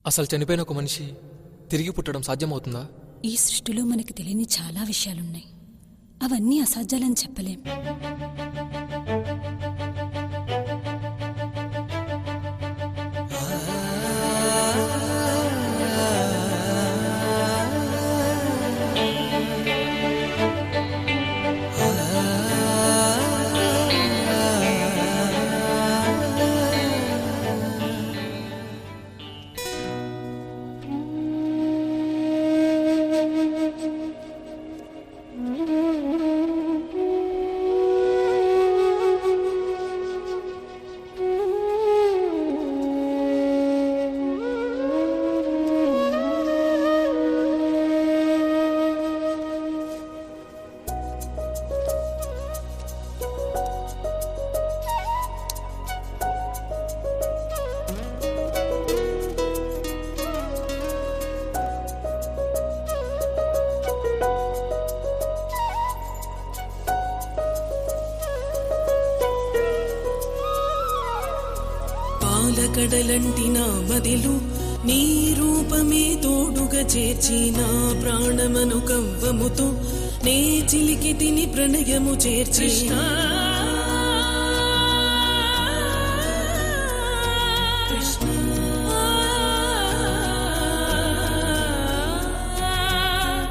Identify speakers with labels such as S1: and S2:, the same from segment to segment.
S1: అసలు చనిపోయిన ఒక మనిషి తిరిగి పుట్టడం సాధ్యమవుతుందా?
S2: ఈ సృష్టిలో మనకి తెలియని చాలా విషయాలున్నాయి. అవన్నీ అసాధ్యాలని చెప్పలేం.
S3: కడలంటి నా మదిలు నీ రూపమే తోడుగా చేర్చి నా ప్రాణమను కవ్వముతో నే చిలికి తిని ప్రణయము చేర్చి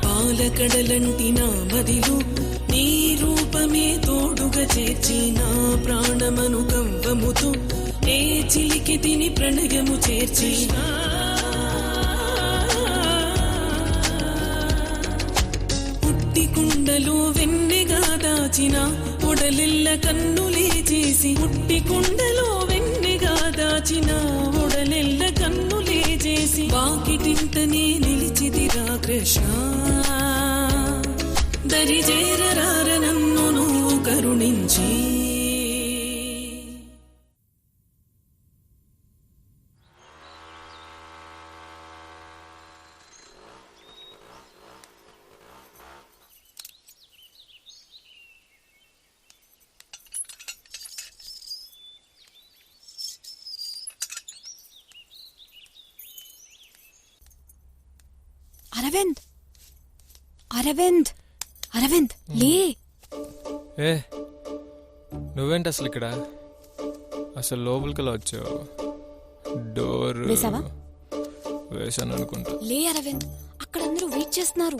S3: పాలకడలంటి నా మదిలు నీ రూపమే తోడుగా చేర్చి నా ప్రాణమను కవ్వముతో నే చిలికి తిని ప్రణయము చేర్చి పుట్టి కుండలో వెన్నెగా దాచిన ఉడలిల్ల కన్నులే చేసి పుట్టి కుండలో వెన్నెగా దాచిన ఉడలిల్ల కన్నులే చేసి వాకిటింటనే నిలిచిదిరా కృష్ణ దరిజేరరార నన్ను నువ్వు కరుణించి.
S2: అరవింద్ అరవింద్ అరవింద్ లే.
S1: ఏ నువ్వేంటి అసలు ఇక్కడ? అసలు లోపలికి వచ్చావు? డోర్ వేసాను అనుకుంటా.
S2: లే అరవింద్, అక్కడ అందరూ వెయిట్ చేస్తున్నారు.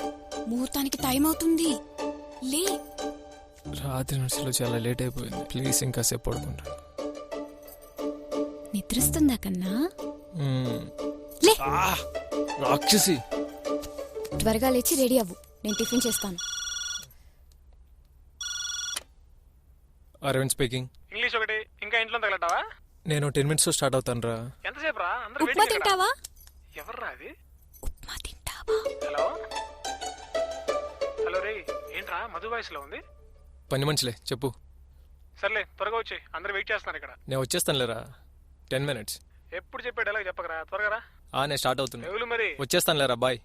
S2: ముహూర్తానికి టైం అవుతుంది. లే.
S1: రాత్రి నర్సులో చాలా లేట్ అయిపోయింది. ప్లీజ్ ఇంకాసేపు పడుకుంటా.
S2: నిద్రిస్తుందా కన్నా? లే
S1: రాక్షసి.
S2: త్వరగా లేచి రెడీ అవ్వు, నేను టిఫిన్ చేస్తాను.
S1: అరవింద్ స్పీకింగ్.
S4: ఇంగ్లీష్ ఒకటి ఇంకా ఇంట్లో తగలటావా?
S1: నేను 10 minutes స్టార్ట్ అవుతాను రా.
S4: ఎంతసేపు రా?
S2: ఉప్మా తింటావా?
S4: ఎవర్రా అది?
S2: ఉప్మా తింటావా?
S4: హలో హలో రే, ఏంట్రా మధు వాయిస్ లో ఉంది?
S1: పని మనుషులే, చెప్పు.
S4: సర్లే త్వరగా వచ్చి, అందరు వెయిట్ చేస్తున్నారు ఇక్కడ.
S1: నేను వచ్చేస్తాను లేరా. 10 minutes.
S4: ఎప్పుడు చెప్పాడు ఎలా చెప్పకరా, త్వరగా రా.
S1: నేను స్టార్ట్ అవుతున్నా.
S4: ఎవరు మరి?
S1: వచ్చేస్తాను లేరా, బాయ్.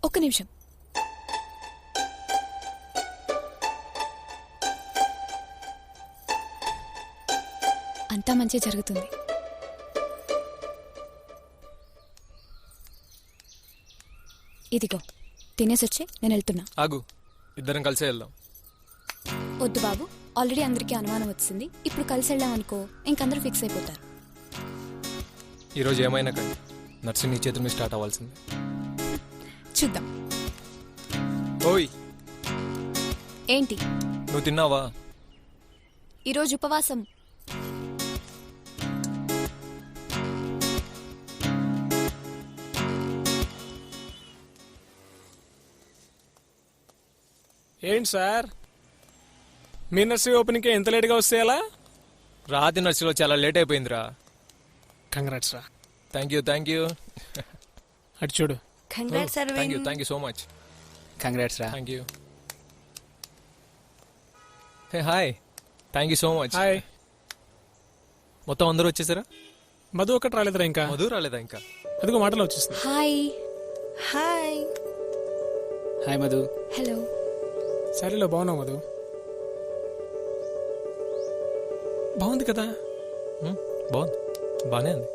S2: ఒక్క నిమిషం. అంతా మంచి జరుగుతుంది. ఇదిగో తినేసొచ్చి నేను వెళ్తున్నా.
S1: ఆగు, ఇద్దరం కలిసే వెళ్దాం.
S2: వద్దు బాబు, ఆల్రెడీ అందరికీ అనుమానం వచ్చింది. ఇప్పుడు కలిసి వెళ్ళాం అనుకో, ఇంకందరూ ఫిక్స్ అయిపోతారు.
S1: ఈరోజు ఏమైనా కానీ నర్సింగ్ నీ చేతుల మీద స్టార్ట్ అవ్వాల్సింది.
S2: చూద్దాం.
S1: ఓయ్
S2: ఏంటి?
S1: నువ్వు తిన్నావా?
S2: ఈరోజు ఉపవాసం.
S4: ఏంటి సార్, మీ నర్సరీ ఓపెనింగ్ ఎంత లేట్గా వస్తే ఎలా?
S1: రాత్రి నర్సరీలో చాలా లేట్ అయిపోయిందిరా.
S4: కంగ్రాట్స్ రా.
S1: Thank you.
S4: అటు చూడు.
S5: Congrats Arvind.
S1: Thank you so much.
S4: Congrats రా.
S1: Thank you. Hey hi, thank you so much.
S4: Hi.
S1: మొత్తం అందరూ వచ్చేసారా?
S4: మధు ఒకటి రాలేదురా ఇంకా.
S1: మధు రాలేదా ఇంకా?
S4: అదిగో మాటలో వచ్చేస్తుంది.
S2: Hi.
S5: Hi
S4: hi Madhu.
S2: Hello.
S4: సరేలో బాగున్నావు మధు? బాగుంది కదా.
S1: బాగుంది, బాగానే ఉంది.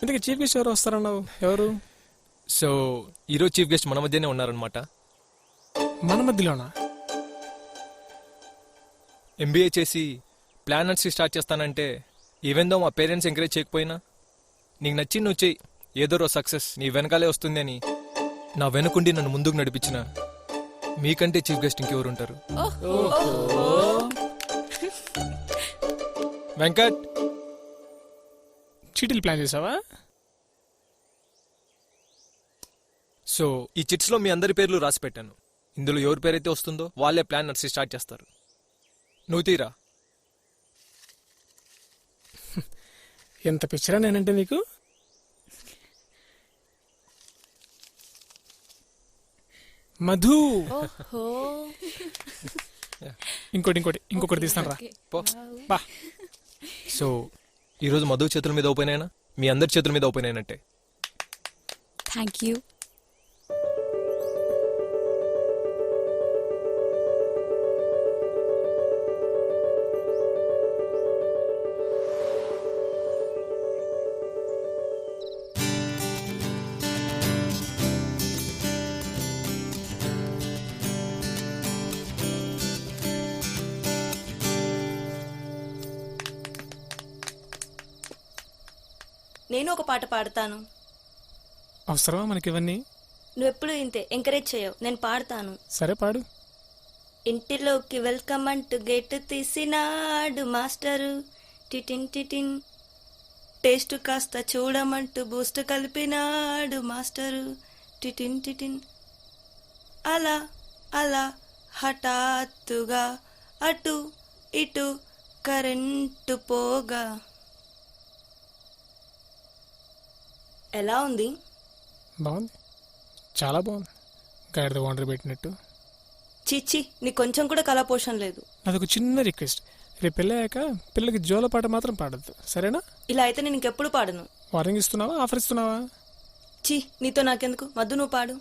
S4: ఇంతకీ చీఫ్ గెస్ట్ ఎవరు వస్తారన్నావు? ఎవరు?
S1: సో ఈరోజు చీఫ్ గెస్ట్ మన మధ్యనే ఉన్నారనమాట.
S4: మన మధ్యలోనా?
S1: ఎంబీఏ చేసి ప్లానర్స్ స్టార్ట్ చేస్తానంటే ఈవెన్ దో మా పేరెంట్స్ ఎంకరేజ్ చేయకపోయినా నీకు నచ్చి నువ్వు చెయ్యి, ఏదో రోజు సక్సెస్ నీ వెనకాలే వస్తుంది అని నా వెనుకుండి నన్ను ముందుకు నడిపించిన మీకంటే చీఫ్ గెస్ట్ ఇంకెవరు ఉంటారు? వెంకట్,
S4: చీటీలు ప్లాన్ చేసావా?
S1: సో ఈ చిట్స్ లో మీ అందరి పేర్లు రాసి పెట్టాను. ఇందులో ఎవరి పేరైతే వస్తుందో వాళ్ళే ప్లాన్ నడిచి స్టార్ట్ చేస్తారు. నువ్వు తీరా.
S4: ఎంత పిచ్చరా నేనంటే నీకు. మధు, ఇంకొకటి తీస్తాను రా.
S1: పో.
S4: బా.
S1: సో ఈరోజు మధు చేతుల మీద ఓపెన్ అయినా మీ అందరి చేతుల మీద ఓపెన్ అయినట్టే.
S2: Thank you.
S5: నేను ఒక పాట పాడతాను.
S4: అవసరమా మనకి ఇవన్నీ?
S5: నువ్వెప్పుడు ఇంతే ఎంకరేజ్ చేయవు. నేను పాడతాను.
S4: సరే పాడు.
S5: ఇంటిలోకి వెల్కమ్ అంటూ గేట్ తీసినాడు మాస్టరు. టిటిన్ టిటిన్ టేస్ట్ కాస్త చూడమంటూ బూస్ట్ కలిపినాడు మాస్టరు. టిటిన్ టిటిన్ అలా అలా హఠాత్తుగా అటు ఇటు కరెంటు పోగా. ఎలా ఉంది?
S4: బాగుంది, చాలా బాగుంది. గాడిద వాండర్ పెట్టినట్టు.
S5: చిచ్చి, నీ కొంచెం కూడా కళాపోషణ లేదు.
S4: అదొక చిన్న రిక్వెస్ట్, రేపు పెళ్ళయ్యాక పిల్లకి జోల పాట మాత్రం పాడద్దు, సరేనా?
S5: ఇలా అయితే నేను ఇంకెప్పుడు పాడను.
S4: వార్నింగ్ ఇస్తున్నావా, ఆఫర్ ఇస్తున్నావా?
S5: చి, నీతో నాకెందుకు? మధు నువ్వు పాడు.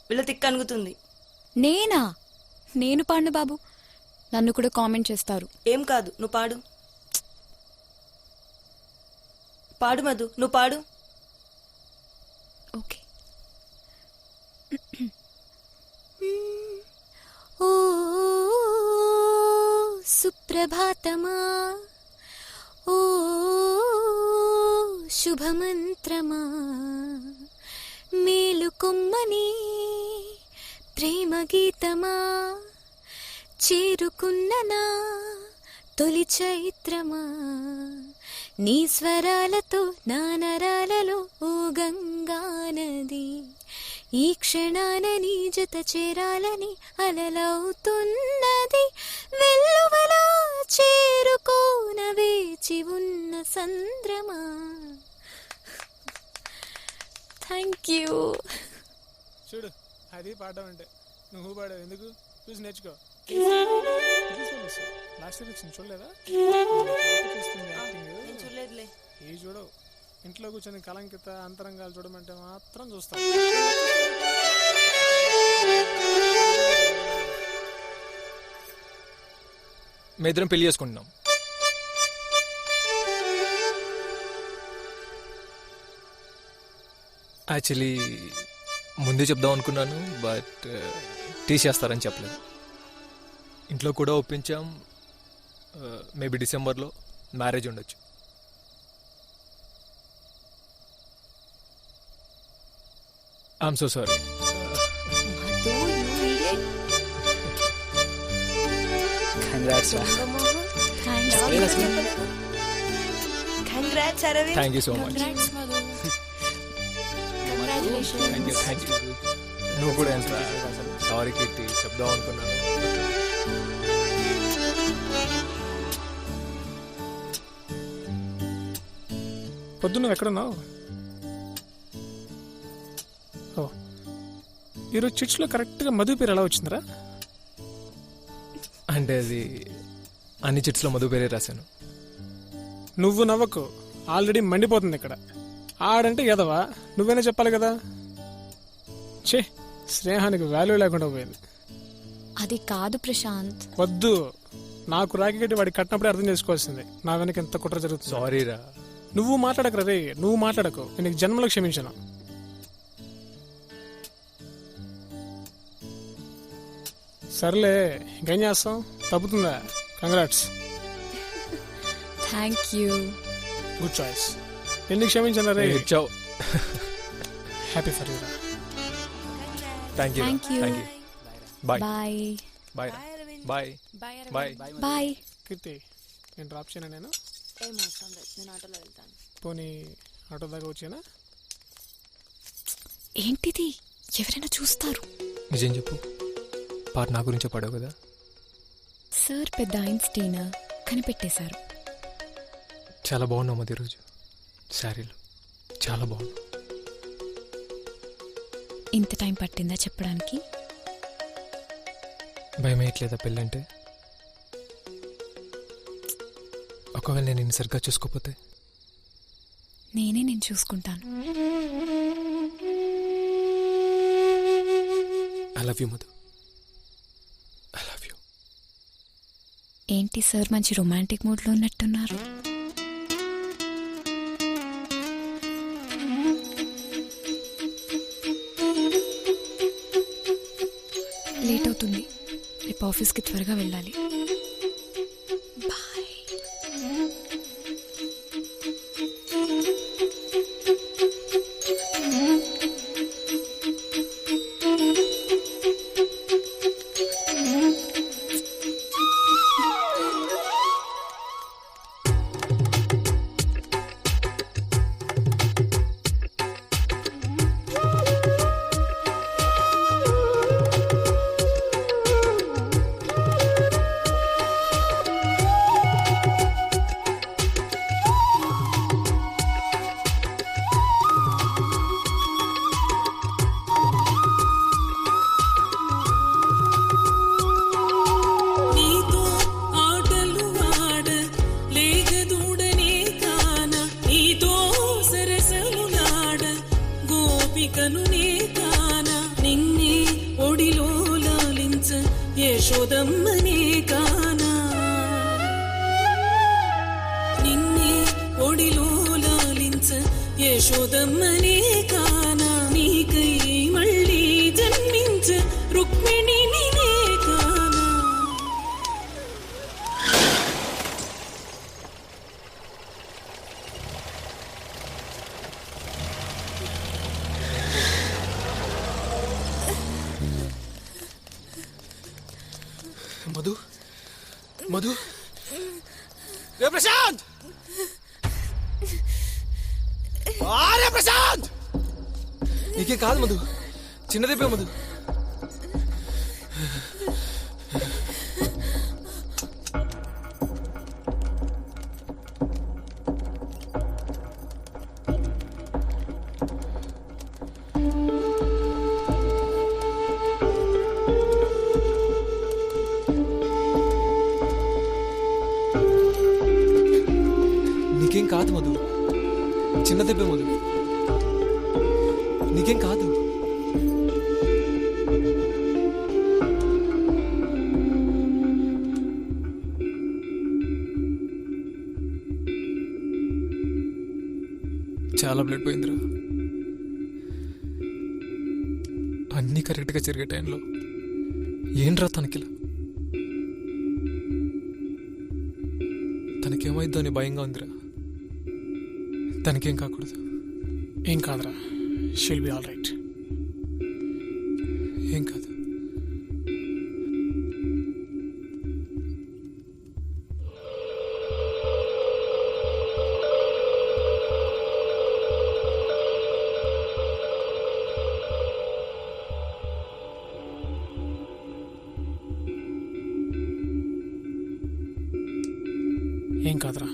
S5: వీళ్ళ తిక్క అనుగుతుంది.
S2: నేనా? నేను పాడను బాబు, నన్ను కూడా కామెంట్ చేస్తారు.
S5: ఏం కాదు, నువ్వు పాడు. పాడు మధు, నువ్వు పాడు.
S2: ఓకే. ఓ సుప్రభాతమా, ఓ శుభమంత్రమా, మేలుకొమ్మని ప్రేమ గీతమా, చేరుకున్ననా తొలి చైత్రమా, నీ స్వరాలతో నా నరాలలో ఓ గంగా నది, ఈ క్షణాన నీ జత చేరాలని అలలవుతున్నది, వెల్లువలా చేరుకోన వేచి ఉన్న సంద్రమా. Thank you.
S4: చూడు, అది పాడడం అంటే నువ్వు పాడవు ఎందుకు? చూసి నేర్చుకో. లాస్ట్ ఇయర్ వచ్చింది, చూడలేదా?
S5: నేను చూడలేదులే.
S4: ఏ చూడవు, ఇంట్లో కూర్చొని కలంకిత అంతరంగాలు చూడమంటే మాత్రం చూస్తా.
S1: మేమిద్దరం పెళ్లి చేసుకుంటున్నాం. యాక్చువల్లీ ముందే చెప్దాం అనుకున్నాను, బట్ తీసేస్తారని చెప్పలేదు. ఇంట్లో కూడా ఒప్పించాం. మేబీ డిసెంబర్లో మ్యారేజ్ ఉండొచ్చు. I'm so sorry.
S5: Congrats Arvind.
S1: Thank you so much. Thank you. నువ్వు కూడా ఎంత సారీ కీర్తి చెప్దాం అనుకున్నాను.
S4: పొద్దున్న ఎక్కడున్నావు? ఓ, ఈరోజు చిట్స్లో కరెక్ట్గా మధు పేరు ఎలా వచ్చిందిరా?
S1: అంటే అది అన్ని చిట్స్లో మధు పేరే రాశాను.
S4: నువ్వు నవ్వకు, ఆల్రెడీ మండిపోతుంది ఇక్కడ. ఆడంటే ఎదవా, నువ్వేనా చెప్పాలి కదా. చే, స్నేహానికి వాల్యూ లేకుండా పోయింది.
S2: అది కాదు ప్రశాంత్.
S4: వద్దు, నాకు రాఖీ కట్టి వాడికి కట్టినప్పుడే అర్థం చేసుకోవాల్సింది నా వెనక ఎంత కుట్ర జరుగుతుంది.
S1: సారీ రా.
S4: నువ్వు మాట్లాడకు రే, నువ్వు మాట్లాడకు. నేను నీకు జన్మలో క్షమించను. సర్లే, ఇంకేం చేస్తాం, తప్పుతుందా? Congrats,
S2: thank you.
S4: Good choice. ఎందుకు క్షమించను రే?
S1: ఇచ్చావు.
S4: Happy for you.
S1: Thank you.
S2: Thank you.
S1: Thank you. Bye
S2: bye
S1: bye bye bye.
S2: Bye.
S4: Keerthi, నేను డ్రాప్ చేయనా? నేను
S5: ఏం అవసరం లేదు, నేను ఆటోలో వెళ్తాను.
S4: పోనీ ఆటో దాకా వచ్చానా?
S2: ఏంటిది, ఎవరైనా చూస్తారు.
S1: నిజం చెప్పు, పాట నా గురించే పాడావు కదా.
S2: సార్ పెద్ద ఐన్స్టీన్ కనిపెట్టేశారు.
S1: చాలా బాగున్నావు మధ్య రోజు శారీలో, చాలా బాగున్నావు.
S2: ఇంత టైం పట్టిందా చెప్పడానికి?
S1: భయం వేయట్లేదా పెళ్ళంటే? ఒకవేళ నేను నిన్ను సరిగ్గా చూసుకోపోతే?
S2: నేను చూసుకుంటాను.
S1: I love you Madhu, I love you.
S2: ఏంటి సార్ మంచి రొమాంటిక్ మూడ్లో ఉన్నట్టున్నారు. లేట్ అవుతుంది, రేపు ఆఫీస్కి త్వరగా వెళ్ళాలి. బాయ్.
S3: నీతో ఆటలు ఆడ లేగదూడనే కాన, నీతో సరసములాడ గోపికను నే కాన, నిన్నే ఒడిలో లాలించ యశోదమ్మనే కాన, నిన్నే ఒడిలో లాలించ యశోదమ్మనే కాన, నీకై మళ్ళీ జన్మించ రుక్మిణిని నే కాన.
S1: మధు, మధు, రే ప్రశాంత్, అరే ప్రశాంత్, నీకేం కాదు మధు, చిన్నదేపే మధు. నీకేం కాదు మధు, చిన్న దెబ్బే మధు, నీకేం కాదు. చాలా బ్లడ్ పోయిందిరా. అన్నీ కరెక్ట్గా జరిగే టైంలో ఏంట్రా తనకిలా? తనకేమైద్దో అని భయంగా ఉందిరా. తనకేం కాకూడదు.
S4: ఏం కాదురా, షీల్ బి ఆల్ రైట్.
S1: ఏం కాదు.
S4: ఏం కాదురా.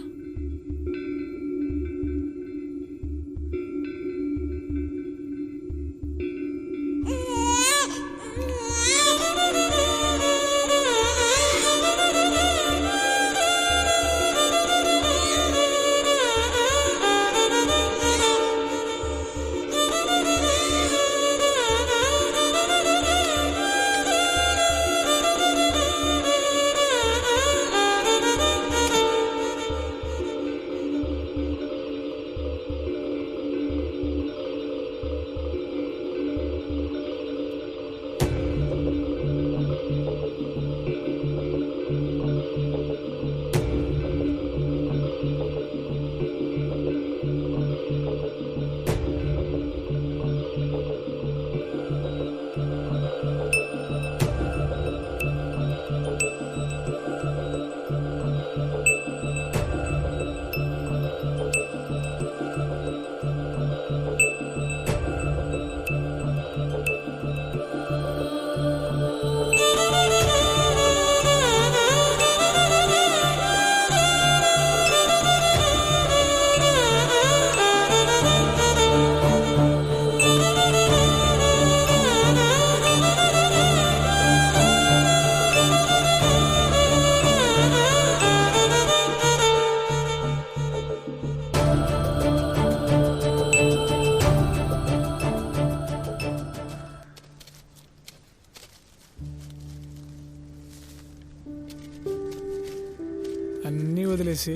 S4: అన్నీ వదిలేసి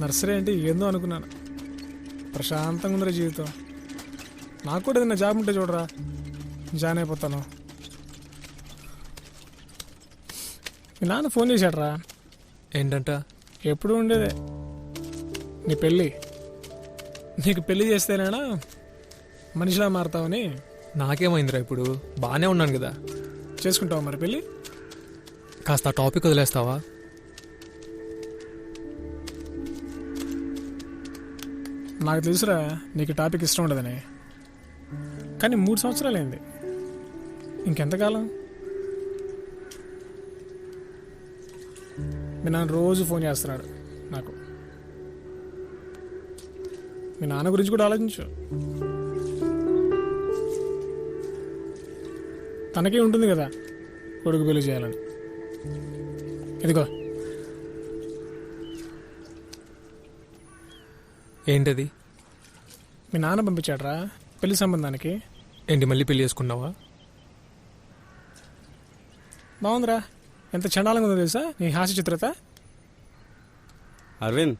S4: నర్సరీ అంటే ఏందో అనుకున్నాను. ప్రశాంతంగా ఉందిరా జీవితం. నాకు కూడా ఏదైనా జాబ్ ఉంటే చూడరా, జాయిన్ అయిపోతాను. మీ నాన్న ఫోన్ చేశాడరా.
S1: ఏంటంట?
S4: ఎప్పుడు ఉండేదే నీ పెళ్ళి. నీకు పెళ్ళి చేస్తేనేనా మనిషిలా మారుతావని.
S1: నాకేమైందిరా ఇప్పుడు? బాగానే ఉన్నాను కదా.
S4: చేసుకుంటావా మరి పెళ్ళి?
S1: కాస్త ఆ టాపిక్ వదిలేస్తావా?
S4: నాకు తెలుసురా నీకు టాపిక్ ఇష్టం ఉండదని. కానీ 3 సంవత్సరాలు అయింది, ఇంకెంతకాలం? మీ నాన్న రోజు ఫోన్ చేస్తున్నాడు నాకు. మీ నాన్న గురించి కూడా ఆలోచించు. తనకే ఉంటుంది కదా కొడుకు పెళ్లి చేయాలని. ఇదిగో
S1: ఏంటది?
S4: మీ నాన్న పంపించాడరా పెళ్లి సంబంధానికి.
S1: ఏంటి, మళ్ళీ పెళ్లి చేసుకున్నావా?
S4: బాగుందిరా, ఎంత చండాలంగా ఉందో తెలుసా నీ హాస్య చిత్రత.
S6: అరవింద్,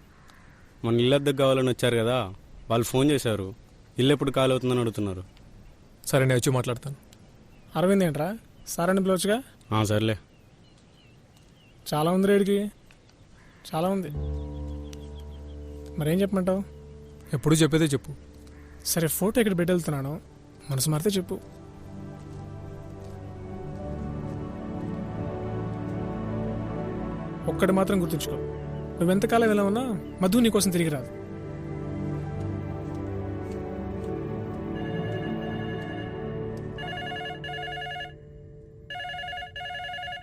S6: మన ఇల్లు అద్దెకు కావాలని వచ్చారు కదా, వాళ్ళు ఫోన్ చేశారు. ఇల్లు ఎప్పుడు ఖాళీ అవుతుందని అడుగుతున్నారు.
S1: సరే, నేను వచ్చి మాట్లాడతాను.
S4: అరవింద్ ఏంట్రా సార్ అని పిలవచ్చుగా.
S6: సర్లే.
S4: చాలా ఉంది రేడికి, చాలా ఉంది. మరేం చెప్పమంటావు?
S1: ఎప్పుడు చెప్పేదే చెప్పు.
S4: సరే, ఫోటో ఇక్కడ పెట్టెళ్తున్నాను, మనసు మారితే చెప్పు. ఒక్కటి మాత్రం గుర్తుంచుకో, నువ్వెంతకాలం ఎలా ఉన్నా మధు నీకోసం తిరిగి రాదు.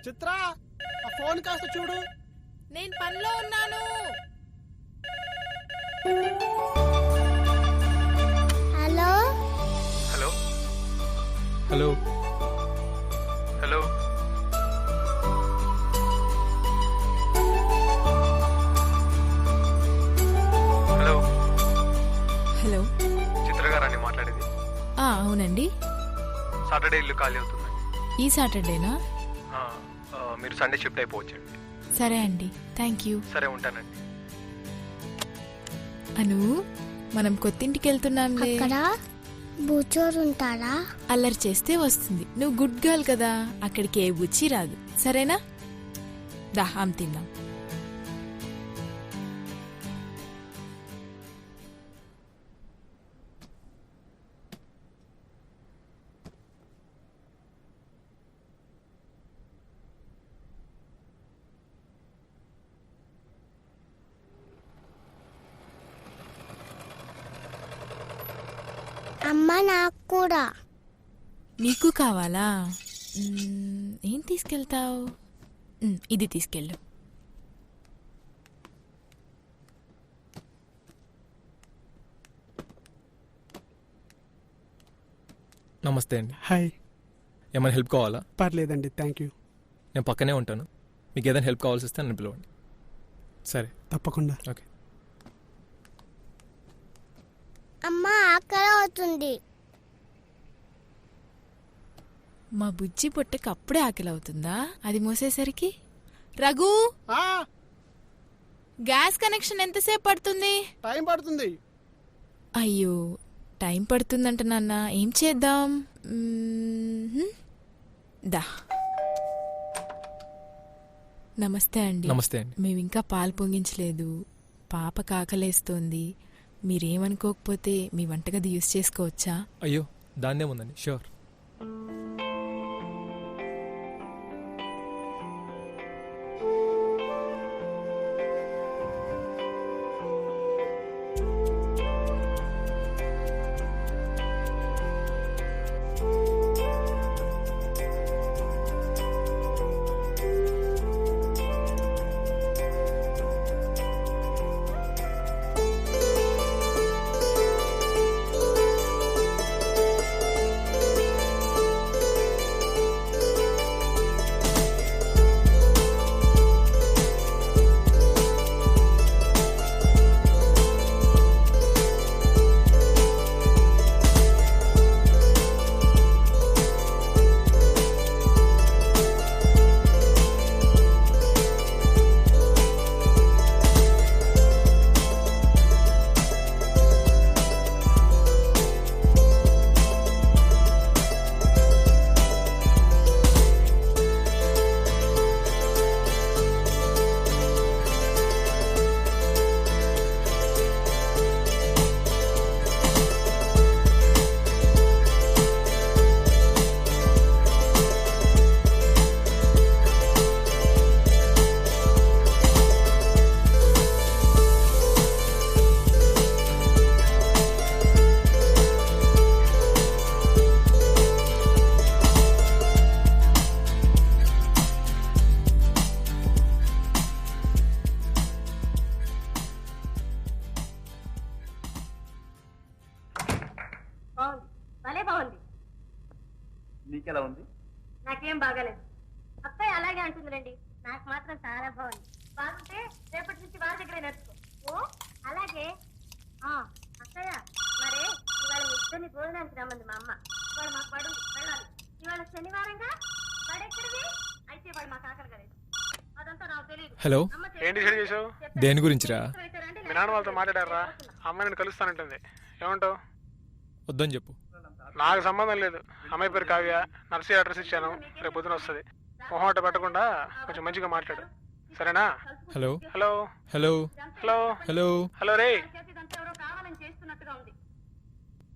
S7: చిత్ర, ఆ ఫోన్ కాస్త చూడు.
S8: నేను పనిలో ఉన్నాను.
S2: Hello
S1: hello hello hello hello
S8: hello.
S1: Chitra గారాన్ని మాట్లాడేది.
S8: అవునండి.
S1: సాటర్డే ఇల్లు ఖాళీ అవుతుంది.
S8: ఈ సాటర్డేనా?
S1: మీరు సండే షిఫ్ట్ అయిపోవచ్చండి.
S8: సరే అండి, థ్యాంక్ యూ.
S1: సరే, ఉంటానండి.
S8: అను, మనం కొత్తింటికి వెళ్తున్నాంలే.
S2: అక్కడ బూచోరు ఉంటారా?
S8: అల్లరి చేస్తే వస్తుంది. నువ్వు గుడ్ గర్ల్ కదా, అక్కడికి ఏ బుచ్చి రాదు. సరేనా? దా, ఆమె తిందాం.
S2: అమ్మ నాకు కూడా.
S8: నీకు కావాలా? ఏం తీసుకెళ్తావు? ఇది తీసుకెళ్ళు.
S1: నమస్తే అండి.
S7: హాయ్.
S1: ఏమైనా హెల్ప్ కావాలా?
S7: పర్లేదండి, థ్యాంక్ యూ.
S1: నేను పక్కనే ఉంటాను. మీకు ఏదైనా హెల్ప్ కావాల్సి వస్తే నన్ను పిలవండి. సరే,
S7: తప్పకుండా.
S1: ఓకే.
S2: అమ్మ ఆకలి అవుతుంది.
S8: మా బుజ్జి పొట్టకి అప్పుడే ఆకలి అవుతుందా? అది మోసేసరికి. రఘు, గ్యాస్ కనెక్షన్ ఎంతసేపు పడుతుంది?
S7: టైం పడుతుంది.
S8: అయ్యో, టైం పడుతుందంట నాన్న. ఏం చేద్దాం? దా. నమస్తే అండి.
S1: నమస్తే అండి.
S8: మేమింకా పాలు పొంగించలేదు. పాప కాకలేస్తోంది. మీరేమనుకోకపోతే మీ వంటగది యూజ్ చేసుకోవచ్చా?
S1: అయ్యో, దాన్నేముందండి, ష్యూర్.
S9: నీకెలా ఉంది?
S10: నాకేం బాగాలేదు. అత్తయ్య అలాగే అంటుందిలేండి. నాకు మాత్రం చాలా బాగుంది. బాగుంటే రేపటి నుంచి వారి దగ్గరే నేర్చుకో. ఓ అలాగే. అత్తయ్య మరే ఇవాళ ఇద్దరిని భోజనానికి రమ్మంది మా అమ్మ. ఇవాళ మాకు పడు వెళ్ళాలి. ఇవాళ శనివారంగా పడెక్కడివి అయితే వాడు మాకు ఆకలి కలేదు. అదంతా నాకు తెలియదు.
S1: హలో,
S4: ఏంటి డిసైడ్ చేసావు?
S1: దేని గురించిరా?
S4: మీ నాన్న వాళ్ళతో మాట్లాడారా? అమ్మాయి నేను కలుస్తానంటుంది. ఏమంటావు?
S1: వద్దని చెప్పు.
S4: నాకు సంబంధం లేదు. అమ్మాయి పేరు కావ్య. నర్సరీ అడ్రస్ ఇచ్చాను. రేపు పొద్దున వస్తుంది. మొహమాట పెట్టకుండా కొంచెం మంచిగా మాట్లాడు, సరేనా?
S1: Hello
S4: hello
S1: hello
S4: hello
S1: hello
S4: hello రే.
S10: కావాలని చేస్తున్నట్టుగా ఉంది.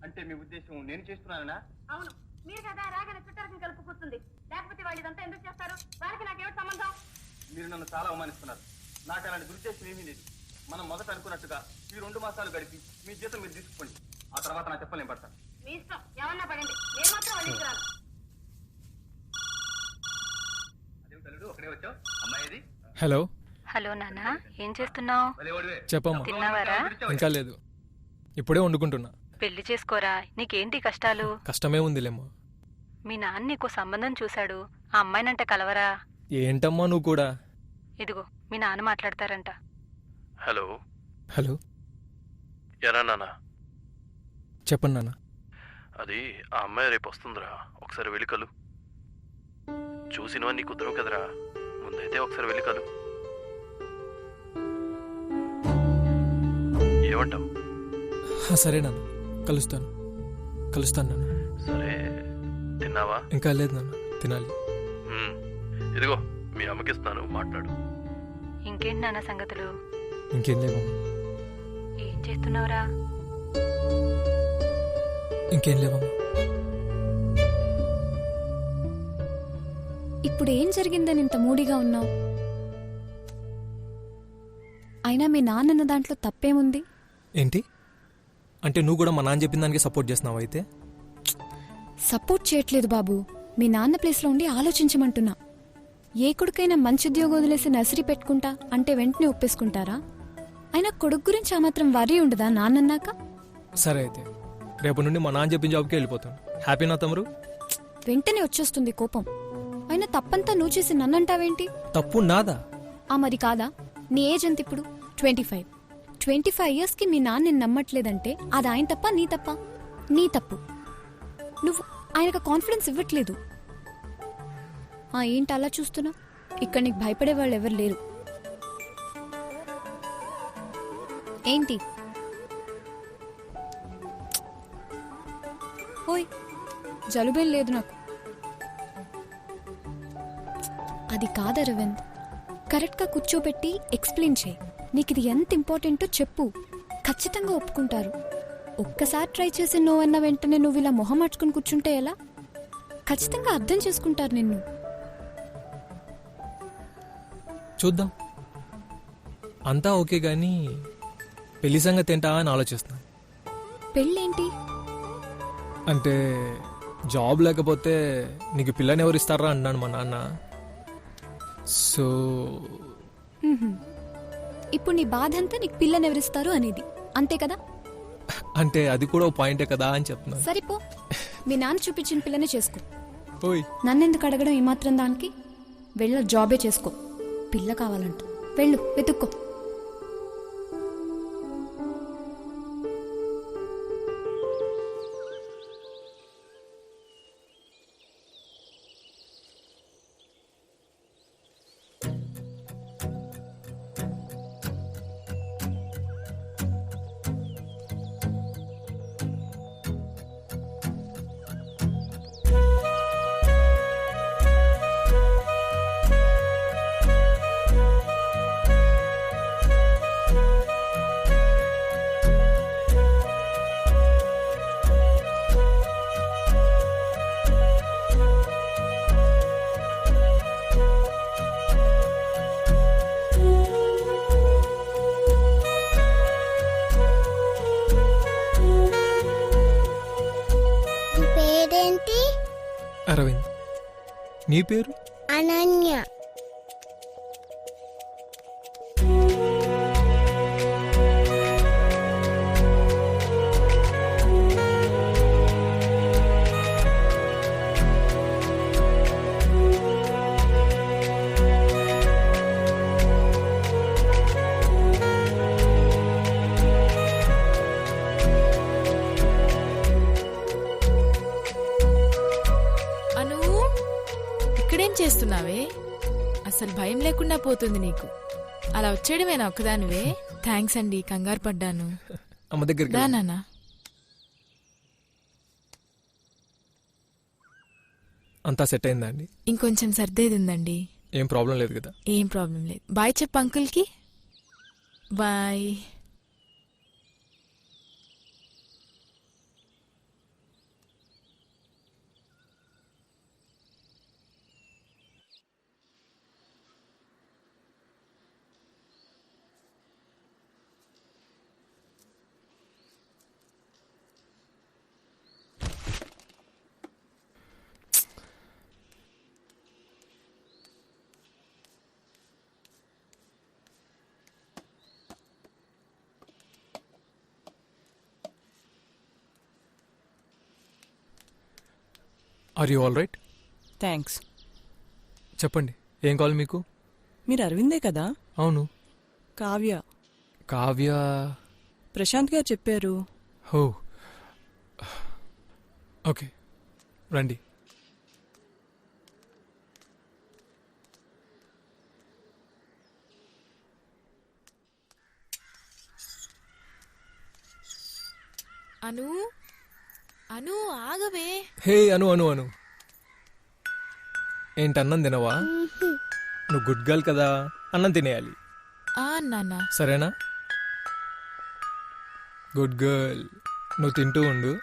S9: అంటే మీ ఉద్దేశం నేను చేస్తున్నానా?
S10: అవును, మీరు కదా రాగానే చుట్టాలని కలుపు కూర్చుంది. లేకపోతే వాళ్ళు ఇదంతా ఎందుకు చేస్తారు? వాళ్ళకి నాకేమిటి సంబంధం?
S9: మీరు నన్ను చాలా అవమానిస్తున్నారు. నాకు అలాంటి దురుద్దేశం ఏమీ లేదు. మనం మొదట అనుకున్నట్టుగా ఈ 2 మాసాలు గడిపి మీ జీతం మీరు తీసుకోండి. ఆ తర్వాత నా చెప్పలేం పడతాను.
S10: మీ ఇష్టం, ఏమన్నా పడండి. నేను మాత్రం వదిలించురాను.
S9: అదేం తల్లుడు ఒకడే వచ్చావు? అమ్మాయిది?
S1: హలో
S10: హలో నాన్న, ఏం చేస్తున్నావు?
S1: చెప్పమ్మా.
S10: తిన్నావారా?
S1: ఇంకా లేదు, ఇప్పుడే వండుకుంటున్నా.
S10: పెళ్లి చేసుకోరా, నీకేంటి కష్టాలు?
S1: కష్టమే ఉందిలేమ్మా.
S10: మీ నాన్న నీకు సంబంధం చూశాడు. ఆ అమ్మాయినంటే కలవరా?
S1: ఏంటమ్మా నువ్వు కూడా?
S10: ఇదిగో మీ నాన్న మాట్లాడతారంట.
S11: హలో
S1: హలో,
S11: ఎరా నాన్న,
S1: చెప్పండి నాన్న.
S11: అది ఆ అమ్మాయి రేపు వస్తుందిరా, ఒకసారి వెళ్ళి కలు. చూసినవన్నీ కుదరవు కదరా, ముందైతే ఒకసారి వెళ్ళి కలు. ఏమంటావు?
S1: సరే నాన్న, కలుస్తాను నాన్న.
S11: సరే, తిన్నావా?
S1: ఇంకా లేదు నాన్న, తినాలి.
S11: ఇదిగో మీ అమ్మకిస్తాను, మాట్లాడు.
S10: ఇంకేంటి నాన్న సంగతులు?
S1: ఇంకేం లేవమ్మా.
S10: ఏం చేస్తున్నావురా?
S1: ఇంకేం లేవమ్మా.
S2: ఇప్పుడు ఏం జరిగిందని ఇంత మూడిగా ఉన్నావు? అయినా మీ నాన్నన్న దాంట్లో తప్పేముంది?
S1: ఏంటి అంటే నువ్వు కూడా మా నాన్న చెప్పిన దానికి సపోర్ట్ చేస్తున్నావు? అయితే
S2: సపోర్ట్ చేయట్లేదు బాబు, మీ నాన్న ప్లేస్లో ఉండి ఆలోచించమంటున్నా. ఏ కొడుకైనా మంచి ఉద్యోగం వదిలేసి నర్సరీ పెట్టుకుంటా అంటే వెంటనే ఒప్పేసుకుంటారా? అయినా కొడుకు గురించి ఆ మాత్రం వరీ ఉండదా నాన్నన్నాక?
S1: సరే, అయితే రేపు నుండి మా నాన్న చెప్పిన జాబ్కి వెళ్ళిపోతాను. హ్యాపీనా తమరు?
S2: వెంటనే వచ్చేస్తుంది కోపం. అయినా తప్పంతా నువ్వు చేసి నన్నంటావేంటి?
S1: తప్పు నాదా?
S2: ఆ మరి కాదా? నీ ఏజ్ ఎంత ఇప్పుడు? 25. 25 ఇయర్స్కి మీ నాన్న నేను నమ్మట్లేదంటే అది ఆయన తప్ప నీ తప్ప? నీ తప్పు. నువ్వు ఆయనకు కాన్ఫిడెన్స్ ఇవ్వట్లేదు. ఏంటి అలా చూస్తున్నా? ఇక్కడ నీకు భయపడే వాళ్ళు ఎవరు లేరు. ఏంటి? ఓయ్, జలుబేం లేదు నాకు. అది కాదు అరవింద్, కరెక్ట్గా కూర్చోబెట్టి ఎక్స్ప్లెయిన్ చేయి. నీకు ఇది ఎంత ఇంపార్టెంటో చెప్పు, ఖచ్చితంగా ఒప్పుకుంటారు. ఒక్కసారి ట్రై చేసి నువ్వు అన్న వెంటనే నువ్వు ఇలా మొహం మార్చుకుని కూర్చుంటే ఎలా? ఖచ్చితంగా అర్థం చేసుకుంటారు నిన్ను.
S1: చూద్దాం. అంతా ఓకే గానీ పెళ్లి సంగతి ఏంటా అని ఆలోచిస్తున్నాను.
S2: పెళ్ళేంటి?
S1: అంటే జాబ్ లేకపోతే నీకు పిల్లని ఎవరు ఇస్తారా అన్నాడు మా నాన్న. సో
S2: ఇప్పుడు నీ బాధ అంతా నీకు పిల్లని ఎవరిస్తారు అనేది, అంతే కదా?
S1: అంటే అది కూడా ఓ పాయింటే కదా అని చెప్తున్నాను.
S2: సరిపో, మీ నాన్న చూపించిన పిల్లనే చేసుకో.
S1: ఓయ్,
S2: నన్నెందుకు అడగడం ఈ మాత్రం దానికి? వెళ్ళ జాబే చేసుకో. పిల్ల కావాలంట, వెళ్ళు వెతుక్కో.
S1: అరవింద్. నీ పేరు?
S12: అనన్య.
S8: అసలు భయం లేకుండా పోతుంది నీకు. అలా వచ్చేయడమేనా ఒక్కదానివే? థ్యాంక్స్ అండి, కంగారు పడ్డాను.
S1: అమ్మ దగ్గరికి
S8: దా
S1: వెళ్ళు.
S8: నాన్న.
S1: అంతా సెట్ అయిందా అండి?
S8: ఇంకొంచెం సర్దేది ఉందండి.
S1: ఏం ప్రాబ్లం లేదు కదా?
S8: ఏం ప్రాబ్లం లేదు. బాయ్ చెప్పు అంకుల్కి. Bye.
S1: Are you all right?
S12: Thanks.
S1: చెప్పండి, ఏం కావాలి మీకు?
S12: మీరు అరవిందే కదా?
S1: అవును.
S12: కావ్య.
S1: కావ్య?
S12: ప్రశాంత్ గారు చెప్పారు.
S1: హో, ఓకే, రండి.
S8: అను అను ఆగవే.
S1: హే అను అను అను, ఏంటి అన్నం తినవా? నువ్వు గుడ్ గర్ల్ కదా, అన్నం తినేయాలి.
S8: నాన్న.
S1: సరేనా? Good girl. నువ్వు తింటూ ఉండు,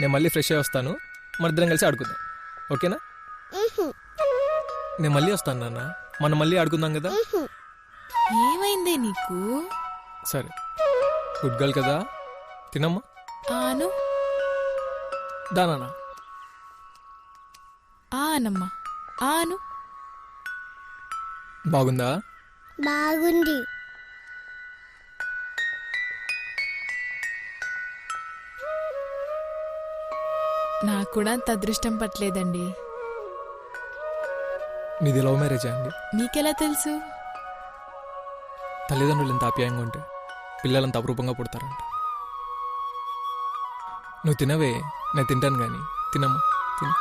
S1: నేను మళ్ళీ ఫ్రెష్ అయ్యి వస్తాను, మన ఇద్దరం కలిసి ఆడుకుందాం. ఓకేనా? నేను మళ్ళీ వస్తాను నాన్న, మనం మళ్ళీ ఆడుకుందాం కదా.
S8: ఏమైందే నీకు?
S1: సరే, గుడ్ గర్ల్ కదా, తినమ్మా.
S8: ఆను
S1: దానా
S8: ఆనమ్మా. ఆను.
S1: బాగుందా?
S10: బాగుంది.
S8: నాకు కూడా అంత అదృష్టం పట్టలేదండి.
S1: మీది లవ్ మ్యారేజా అండి?
S8: నీకెలా తెలుసు?
S1: తల్లిదండ్రులు ఎంత ఆప్యాయంగా ఉంటే పిల్లలంత అపురూపంగా పుడతారంట. నువ్వు తినవే, నేను తింటాను కానీ. తినమ్మా, తిను.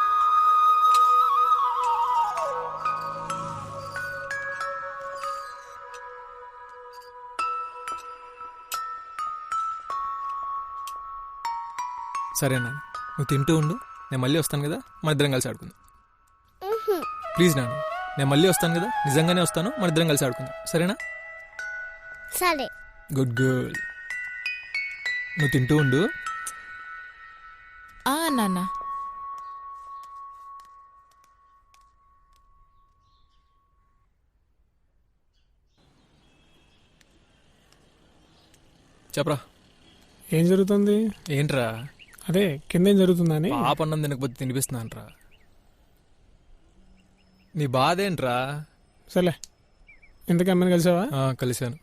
S1: సరేనా? నువ్వు తింటూ ఉండు, నేను మళ్ళీ వస్తాను కదా, మన ఇద్దరం కలిసి ఆడుకుందాం. ప్లీజ్ నాన్న, నేను మళ్ళీ వస్తాను కదా, నిజంగానే వస్తాను, మన ఇద్దరం కలిసి ఆడుకుందాం. సరేనా?
S10: సరే.
S1: Good girl. నువ్వు తింటూ ఉండు.
S8: నాన్న.
S1: చెప్పరా,
S4: ఏం జరుగుతుంది?
S1: ఏంట్రా?
S4: అదే కింద ఏం జరుగుతుందని.
S1: పాప అన్నం తినకపోతే తినిపిస్తున్నానరా. నీ బాధ ఏంట్రా?
S4: సర్లే, ఇంతకీ అమ్మని కలిసావా?
S1: కలిశాను.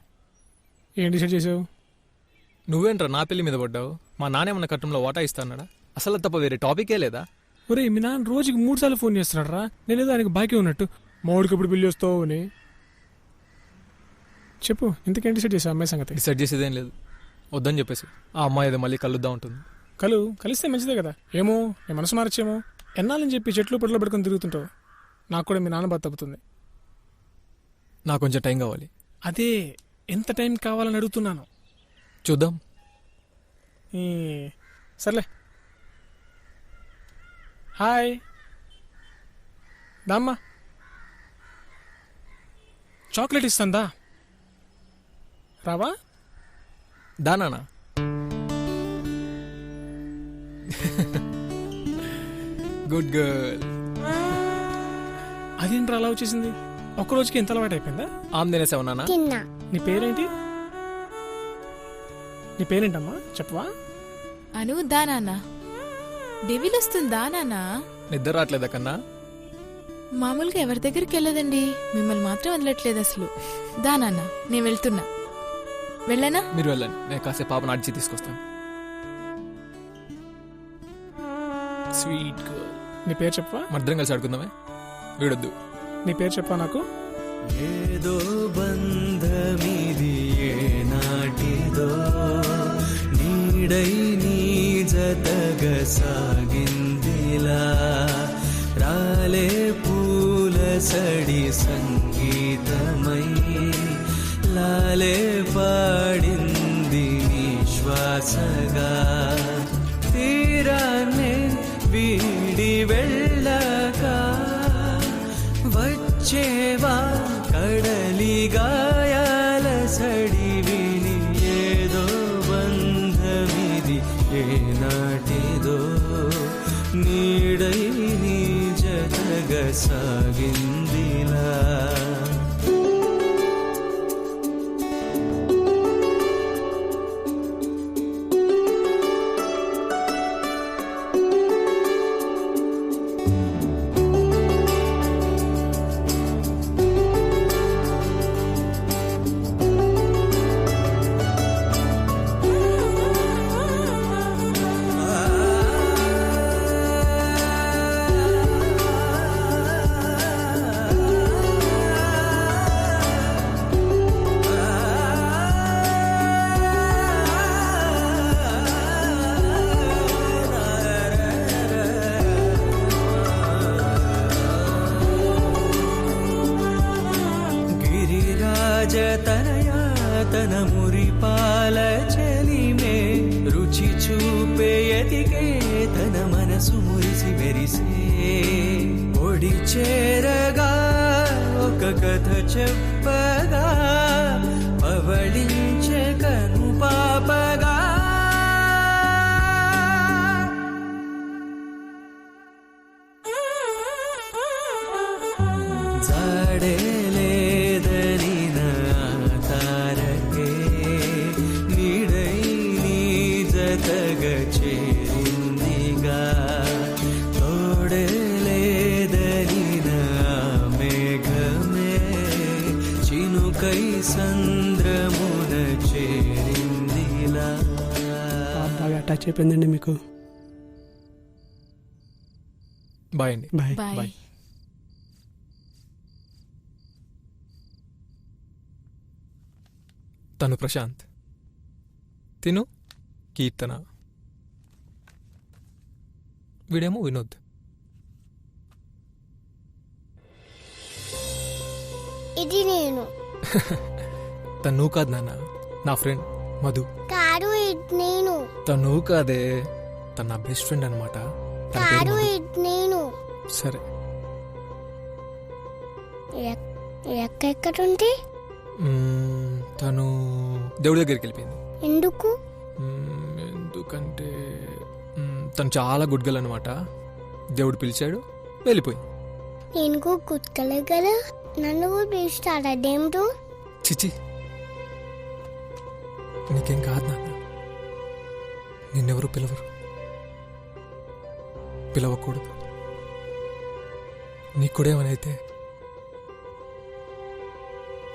S4: ఏం డిసైడ్ చేసావు?
S1: నువ్వేంట్రా నా పెళ్లి మీద పడ్డావు? మా నానేమన్న కట్టంలో వాటా ఇస్తాన్నాడా? అసలు తప్ప వేరే టాపికే లేదా?
S4: ఒరే, మీ నాన్న రోజుకి 3 సార్లు ఫోన్ చేస్తున్నాడు రా. నేనేదో ఆయనకు బాకీ ఉన్నట్టు. మామిడికి ఎప్పుడు పెళ్లి వస్తావు అని చెప్పు. ఇంతకేం డిసైడ్ చేసావు అమ్మాయి సంగతి?
S1: డిసైడ్ చేసేదేం లేదు, వద్దని చెప్పేసి. ఆ అమ్మాయి ఏదో మళ్ళీ కలుద్దాం ఉంటుంది.
S4: కలిస్తే మంచిదే కదా. ఏమో నీ మనసు మార్చేమో. ఎన్నాలని చెప్పి చెట్లు పొట్లు పెట్టుకుని తిరుగుతుంటావు. నాకు కూడా మీ నాన్న బాధ తప్పుతుంది.
S1: నాకు కొంచెం టైం కావాలి.
S4: అదే, ఎంత టైం కావాలని అడుగుతున్నాను.
S1: చూద్దాం.
S4: సర్లే. హాయ్ దామ్మా, చాక్లెట్ ఇస్తాందా? రావా?
S1: దానా? Good girl.
S4: అదేంట్రా అలా వచ్చేసింది? ఒక్కరోజుకి ఎంత అలవాటు అయిపోయిందా?
S1: ఆమె తినేసావు నాన్న.
S4: నీ పేరేంటి? నీ పేరేంటమ్మా చెప్పవా?
S8: అను. దానా. డెవిల్ వస్తుందా నాన్న?
S1: నిద్ర రావట్లేదా కన్నా?
S8: మామూలుగా ఎవరి దగ్గరికి వెళ్ళదండి, మిమ్మల్ని మాత్రం వదలట్లేదు అసలు. దానా, నేను వెళ్తున్నా. వెళ్ళనా?
S1: మీరు వెళ్ళండి, నేను కాసేపు పాపను అడిచి తీసుకొస్తాను. Sweet girl.
S4: నీ పేరు చెప్పవా?
S1: మరిద్దరం కలిసి ఆడుకుందామే. వీడొద్దు.
S4: నీ పేరు చెప్పవా నాకు?
S3: ఏదో బంధమిది ఏనాటిదో నీడై నీ జతగా సాగిందిలా రాలే పూల సడి సంగీత
S13: గాలే పాడింది నీ శ్వాసగా తీరాన్నే వీడి వెళ్ళక వచ్చేవా కడలి గాయాల సడి విని ఏదో బంధమిది ఏనాటిదో నీడై నీ జతగా సాగిందిలా తనయా తన మురిపాల చలిమే రుచి చూపే ఎదిగే తన మనసు మురిసి మెరిసే ఒడి చేరగా ఒక కథ చెప్పగా పవళించే కను పాపగా జాడే చేరిందిగా తోడలేదని నా మేఘమే చినుకై సంద్రమున చేరిందిలా.
S7: బాగా అటాచ్ అయిపోయిందండి మీకు.
S1: బాయ్ అండి.
S8: బాయ్.
S1: తను ప్రశాంత్, తిను కీర్తన, వీడేమో వినోద్.
S10: ఇది నేను.
S1: తను కాదు నాన్న, నా ఫ్రెండ్ మధు.
S10: కారు నేను.
S1: తను కాదే, తన నా బెస్ట్ ఫ్రెండ్ అనమాట.
S10: కారు నేను.
S1: సరే,
S10: ఎక్కడుంది?
S1: తను దేవుడి దగ్గరికి వెళ్ళిపోయింది.
S10: ఎందుకు?
S1: ఎందుకంటే తను చాలా గుడ్ గర్ల్ అనమాట. దేవుడు పిలిచాడు, వెళ్ళిపోయింది.
S10: నేను గుడ్ గర్ల్, నన్ను పిలుస్తాడా దేవుడు?
S1: చిచి, నీకేం కాదు నాన్న. నిన్నెవరు పిలవకూడదు. నీకు కూడా ఏమనైతే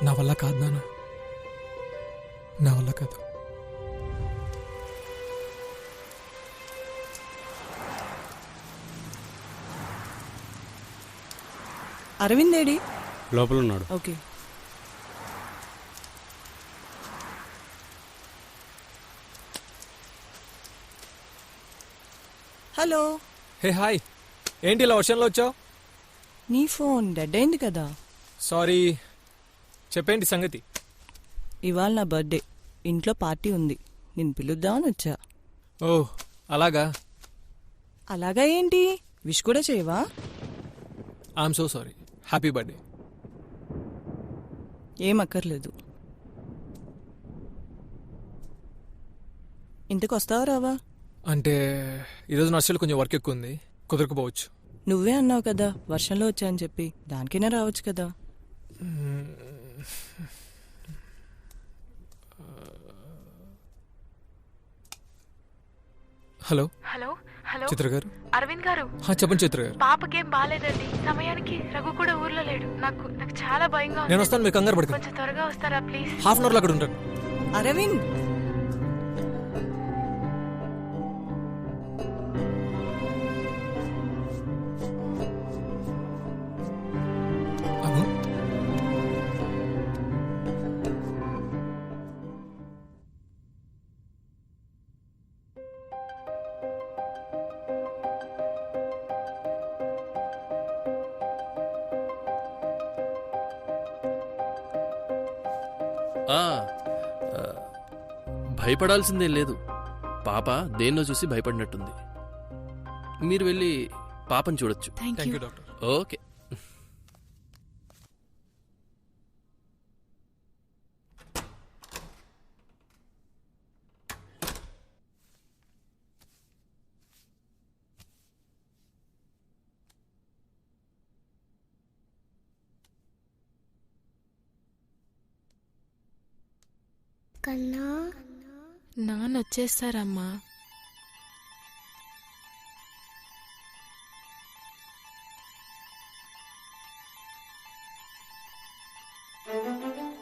S1: నా వల్ల కాదు నాన్న, నా వల్ల కాదు.
S12: అరవింద్ ఏడి?
S6: లోపల ఉన్నాడు.
S12: ఓకే. హలో.
S1: హే హాయ్, ఏంటి ఇలా వర్షంలో వచ్చావు?
S12: నీ ఫోన్ డెడ్ అయింది కదా.
S1: సారీ, చెప్పేంటి సంగతి?
S12: ఇవాళ నా బర్త్డే, ఇంట్లో పార్టీ ఉంది, నేను పిలుద్దామని వచ్చా.
S1: ఓ అలాగా.
S12: అలాగా ఏంటి, విష్ కూడా చేయవా?
S1: I'm so sorry. Happy birthday.
S12: ఏం అక్కర్లేదు. ఇంతకు వస్తావా రావా?
S1: అంటే ఈరోజు నర్సరీలో కొంచెం వర్క్ ఎక్కువ ఉంది, కుదరకపోవచ్చు.
S12: నువ్వే అన్నావు కదా వర్షంలో వచ్చాయని చెప్పి, దానికైనా రావచ్చు కదా.
S1: హలో
S8: హలో హలో
S1: చిత్ర గారు.
S8: అరవింద్ గారు.
S1: చెప్పండి చిత్ర గారు.
S8: పాపకేం బాలేదండి, సమయానికి రఘు కూడా ఊర్లో లేడు. నాకు చాలా భయంగా ఉంది.
S1: నేను వస్తాను, మీకు కంగారు పడకండి.
S8: కొంచెం త్వరగా వస్తారా ప్లీజ్?
S1: హాఫ్ అన్ అవర్లో అక్కడ ఉంటాను.
S12: అరవింద్.
S1: అను,
S11: భయపడాల్సిందేం లేదు. పాప దేన్నో చూసి భయపడినట్టుంది. మీరు వెళ్ళి పాపని చూడొచ్చు.
S8: Thank you
S1: doctor.
S11: ఓకే.
S10: కన్నా
S8: నాన్న వచ్చేస్తారమ్మా.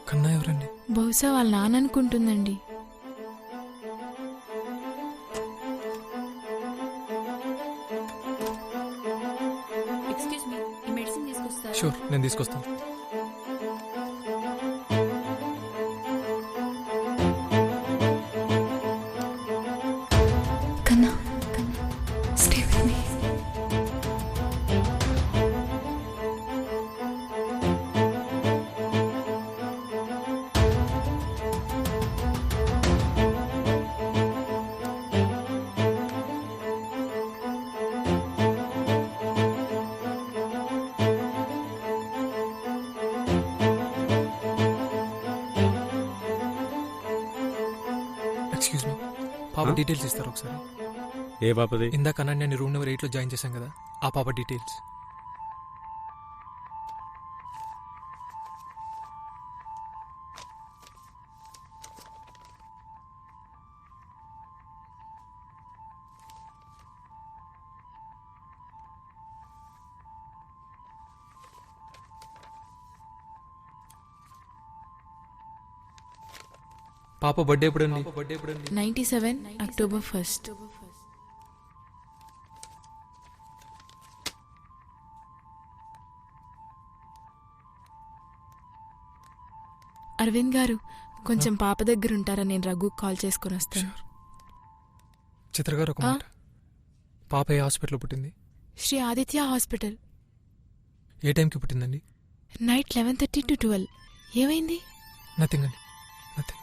S1: కన్నా ఎవరండి?
S8: బహుశా వాళ్ళ నాన్న అనుకుంటుందండి.
S2: ఎక్స్క్యూజ్ మీ, ఈ మెడిసిన్ తీసుకొస్తారా?
S1: షూర్, నేను తీసుకొస్తాను.
S2: కన్నా, stay with me.
S1: Excuse me, పాప డీటెయిల్స్ ఇస్తారు ఒకసారి?
S6: ఏ పాపది?
S1: ఇందాక అనన్యాన్ని రూమ్ నెంబర్ 8లో జాయిన్ చేశాం కదా, ఆ పాప డీటెయిల్స్. పాప బర్త్డే ఎప్పుడండి?
S8: 97 అక్టోబర్ 1st. అరవింద్ గారు, కొంచెం పాప దగ్గర ఉంటారా? నేను రఘు కాల్ చేసుకుని వస్తాను.
S1: చిత్ర గారు ఒక మాట, పాప ఏ హాస్పిటల్లో పుట్టింది?
S8: శ్రీ ఆదిత్య హాస్పిటల్.
S1: ఏ టైంకి పుట్టిందండి?
S8: Night 11:30 to 12. ఏమైంది?
S1: నథింగ్ అండి, నథింగ్.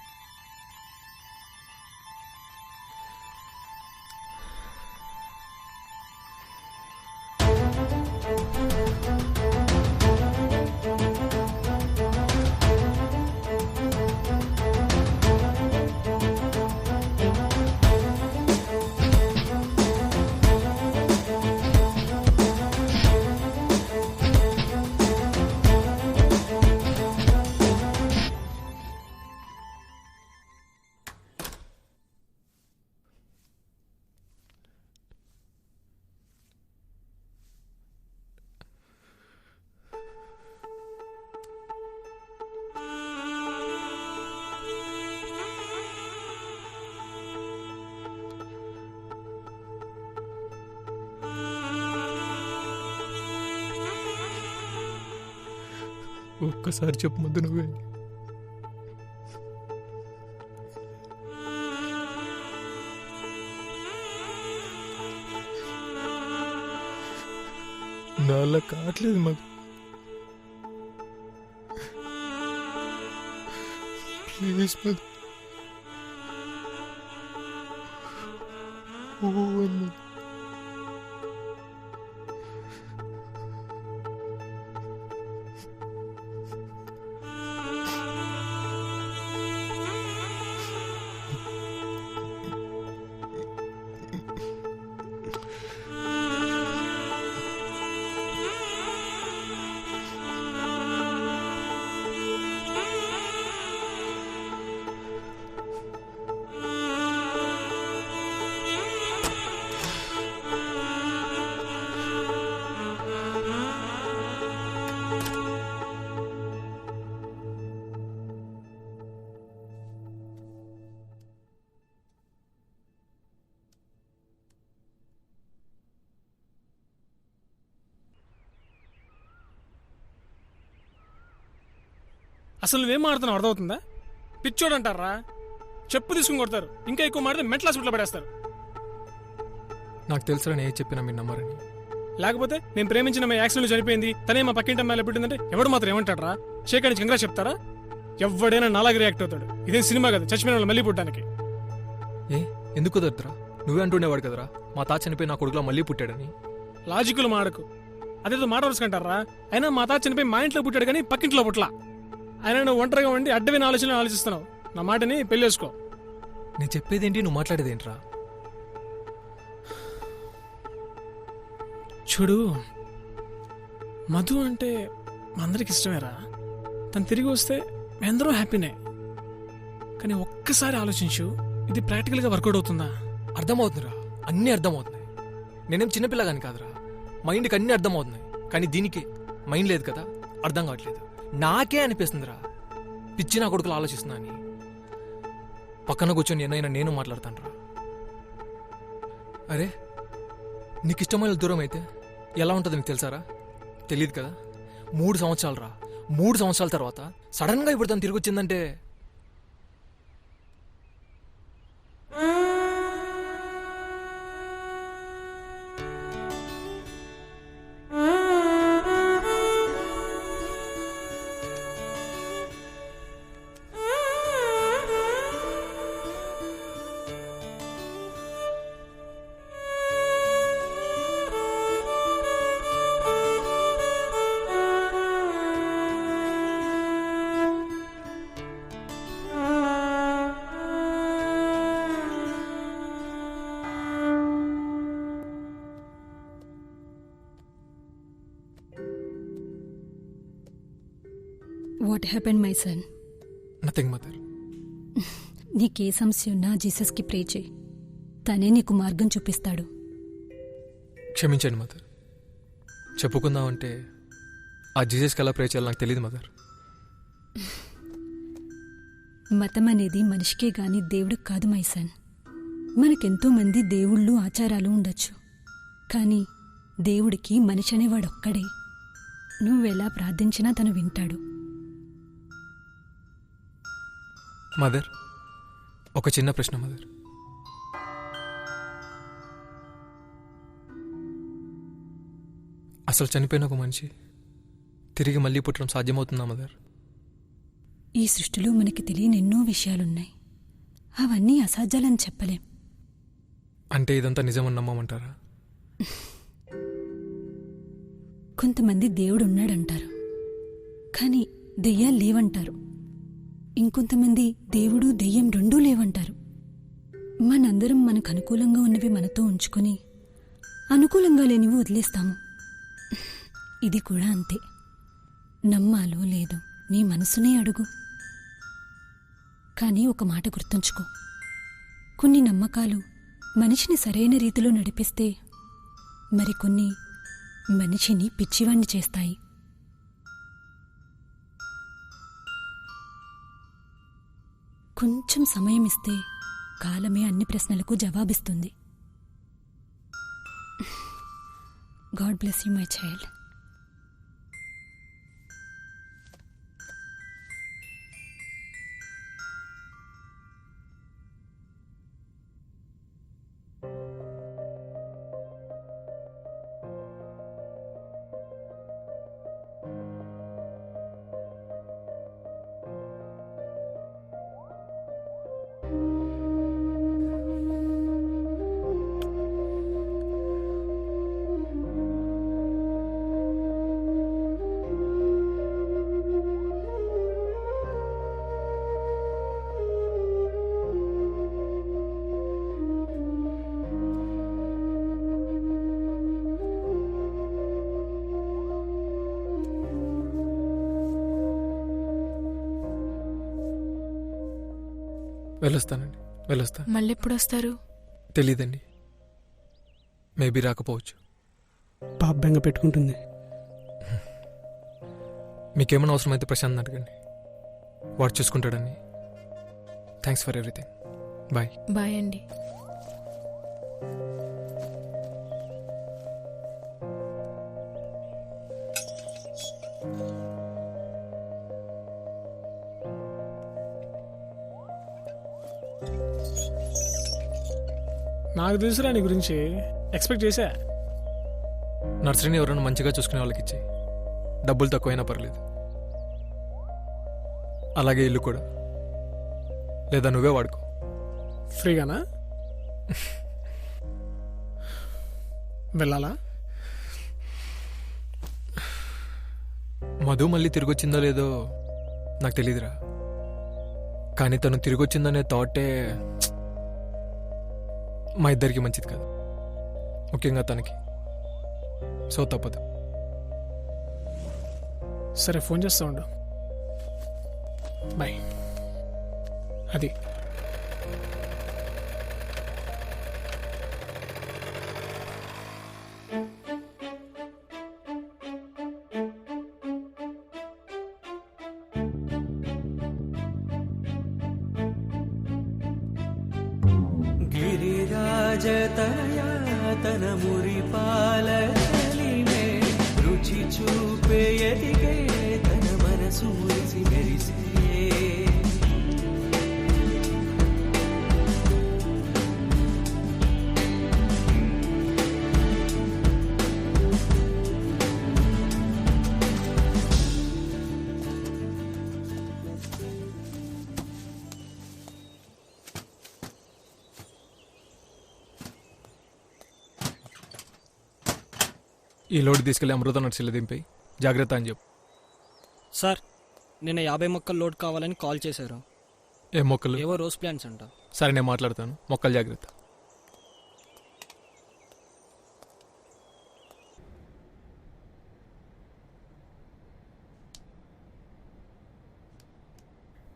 S1: ఒక్కసారి చెప్పు ముద్దు నువ్వే. నాలా కావట్లేదు మాకు. ప్లీజ్ మధు. ఓ మధు.
S4: అసలు నువ్వేం మాడుతున్నావు అర్థమవుతుందా? పిచ్చోడు అంటారా? చెప్పు తీసుకుని కొడతారు. ఇంకా ఎక్కువ మాడితే మెంటల్ హాస్పిటల్లో పడేస్తారు.
S1: నాకు తెలుసురా నేను చెప్పినా మీ నమ్మరని.
S4: లేకపోతే నేను ప్రేమించిన మా యాక్సిడెంట్లో చనిపోయింది, తనే మా పక్కింటి అమ్మాయిలో పుట్టిందంటే ఎవడు మాత్రం ఏమంటాడు రా? షేక్ అని కంగ్రా చెప్తారా? ఎవడైనా నాలాగా రియాక్ట్ అవుతాడు. ఇదే సినిమా కదా చచ్చిపోయిన వాళ్ళు మళ్ళీ పుట్టడానికి.
S1: ఏ ఎందుకు కుదరదురా? నువ్వే అంటుండేవాడు కదరా మా తాత చనిపోయి నా కొడుకులో మళ్ళీ పుట్టాడని.
S4: లాజికల్ మాడకు, అదేదో మాట వరుసుకుంటారా? అయినా మా తాత చనిపోయి మా ఇంట్లో పుట్టాడు కానీ పక్కింట్లో పుట్లా. అయినా నువ్వు ఒంటరిగా ఉండి అడ్డమైన ఆలోచనలు ఆలోచిస్తున్నావు. నా మాటని పెళ్లి చేసుకో.
S1: నేను చెప్పేదేంటి, నువ్వు మాట్లాడేదేంట్రా?
S4: చూడు, మధు అంటే మా అందరికి ఇష్టమేరా. తను తిరిగి వస్తే మేమందరూ హ్యాపీనే. కానీ ఒక్కసారి ఆలోచించు, ఇది ప్రాక్టికల్గా వర్కౌట్ అవుతుందా?
S1: అర్థమవుతుందిరా, అన్నీ అర్థమవుతున్నాయి. నేనేం చిన్నపిల్లగాని కాదురా, మైండ్కి అన్నీ అర్థమవుతున్నాయి. కానీ దీనికి మైండ్ లేదు కదా, అర్థం కావట్లేదు. నాకే అనిపిస్తుందిరా పిచ్చి నా కొడుకులు ఆలోచిస్తున్నా అని. పక్కన కూర్చొని ఏనైనా నేను మాట్లాడతాను రా. అరే నీకు ఇష్టమైన దూరం అయితే ఎలా ఉంటుందో నీకు తెలుసారా? తెలియదు కదా. 3 సంవత్సరాలు రా, 3 సంవత్సరాల తర్వాత సడన్ గా ఇప్పుడు తను తిరిగి వచ్చిందంటే
S14: what happened my son?
S1: Nothing mother.
S14: నీకే సమస్య ఉన్నా జీసస్కి ప్రే చేయి, తనే నీకు మార్గం చూపిస్తాడు.
S1: క్షమించండి మదర్. చెప్పుకుందామంటే ఆ జీసస్కి ఎలా ప్రే చేయాలో నాకు తెలియదు మదర్.
S14: మతం అనేది మనిషికే గాని దేవుడికి కాదు మై సన్. మనకెంతో మంది దేవుళ్ళు ఆచారాలు ఉండొచ్చు, కానీ దేవుడికి మనిషి అనేవాడొక్కడే. నువ్వెలా ప్రార్థించినా తను వింటాడు.
S1: మదర్, ఒక చిన్న ప్రశ్న మదర్. అసలు చనిపోయిన ఒక మనిషి తిరిగి మళ్ళీ పుట్టడం సాధ్యమవుతుందా మదర్?
S14: ఈ సృష్టిలో మనకి తెలియని ఎన్నో విషయాలున్నాయి, అవన్నీ అసాధ్యాలని చెప్పలేం.
S1: అంటే ఇదంతా నిజమని నమ్మమంటారా?
S14: కొంతమంది దేవుడున్నాడంటారు, కానీ దెయ్యాలు లేవంటారు. ఇంకొంతమంది దేవుడు దెయ్యం రెండూ లేవంటారు. మనందరం మనకు అనుకూలంగా ఉన్నవి మనతో ఉంచుకొని అనుకూలంగా లేనివి వదిలేస్తాము. ఇది కూడా అంతే. నమ్మాలో లేదో నీ మనసునే అడుగు. కానీ ఒక మాట గుర్తుంచుకో, కొన్ని నమ్మకాలు మనిషిని సరైన రీతిలో నడిపిస్తే మరికొన్ని మనిషిని పిచ్చివాణ్ణి చేస్తాయి. కొంచెం సమయం ఇస్తే కాలమే అన్ని ప్రశ్నలకు జవాబిస్తుంది. God bless you my child.
S1: వెళ్ళొస్తానండి, వెళ్ళొస్తా.
S8: మళ్ళీ ఎప్పుడు వస్తారు?
S1: తెలీదండి, మేబీ రాకపోవచ్చు.
S7: పాప బెంగ పెట్టుకుంటుంది.
S1: మీకేమైనా అవసరమైతే ప్రశాంత్ అడగండి, వాడు చూసుకుంటాడని. Thanks for everything. Bye.
S8: Bye అండి.
S4: నాకు తెలుసురా నీ గురించి, ఎక్స్పెక్ట్ చేశా.
S1: నర్సరీని ఎవరైనా మంచిగా చూసుకునే వాళ్ళకి ఇచ్చి, డబ్బులు తక్కువైనా పర్లేదు. అలాగే ఇల్లు కూడా. లేదా నువ్వే వాడుకో.
S4: ఫ్రీగానా? వెళ్ళాలా?
S1: మధు మళ్ళీ తిరిగొచ్చిందో లేదో నాకు తెలీదురా, కానీ తను తిరిగొచ్చిందనే థాటే మా ఇద్దరికి మంచిది కాదు, ముఖ్యంగా తనకి. సో తప్పదు.
S4: సరే, ఫోన్ చేస్తా ఉండు. బాయ్. అది
S13: గిరిరాజతనయా తన మురిపాల చలిమే రుచి చూపే ఎదిగే తన మనసు మురిసి మెరిసే.
S1: ఈ లోడ్ తీసుకెళ్ళి అమృత నర్సీలో దింపి జాగ్రత్త అని చెప్పు.
S15: సార్, నిన్న 50 మొక్కలు లోడ్ కావాలని కాల్ చేశారు.
S1: ఏ మొక్కలు?
S15: ఏవో రోజ్ ప్లాంట్స్ అంట.
S1: సరే, నేను మాట్లాడతాను. మొక్కలు జాగ్రత్త.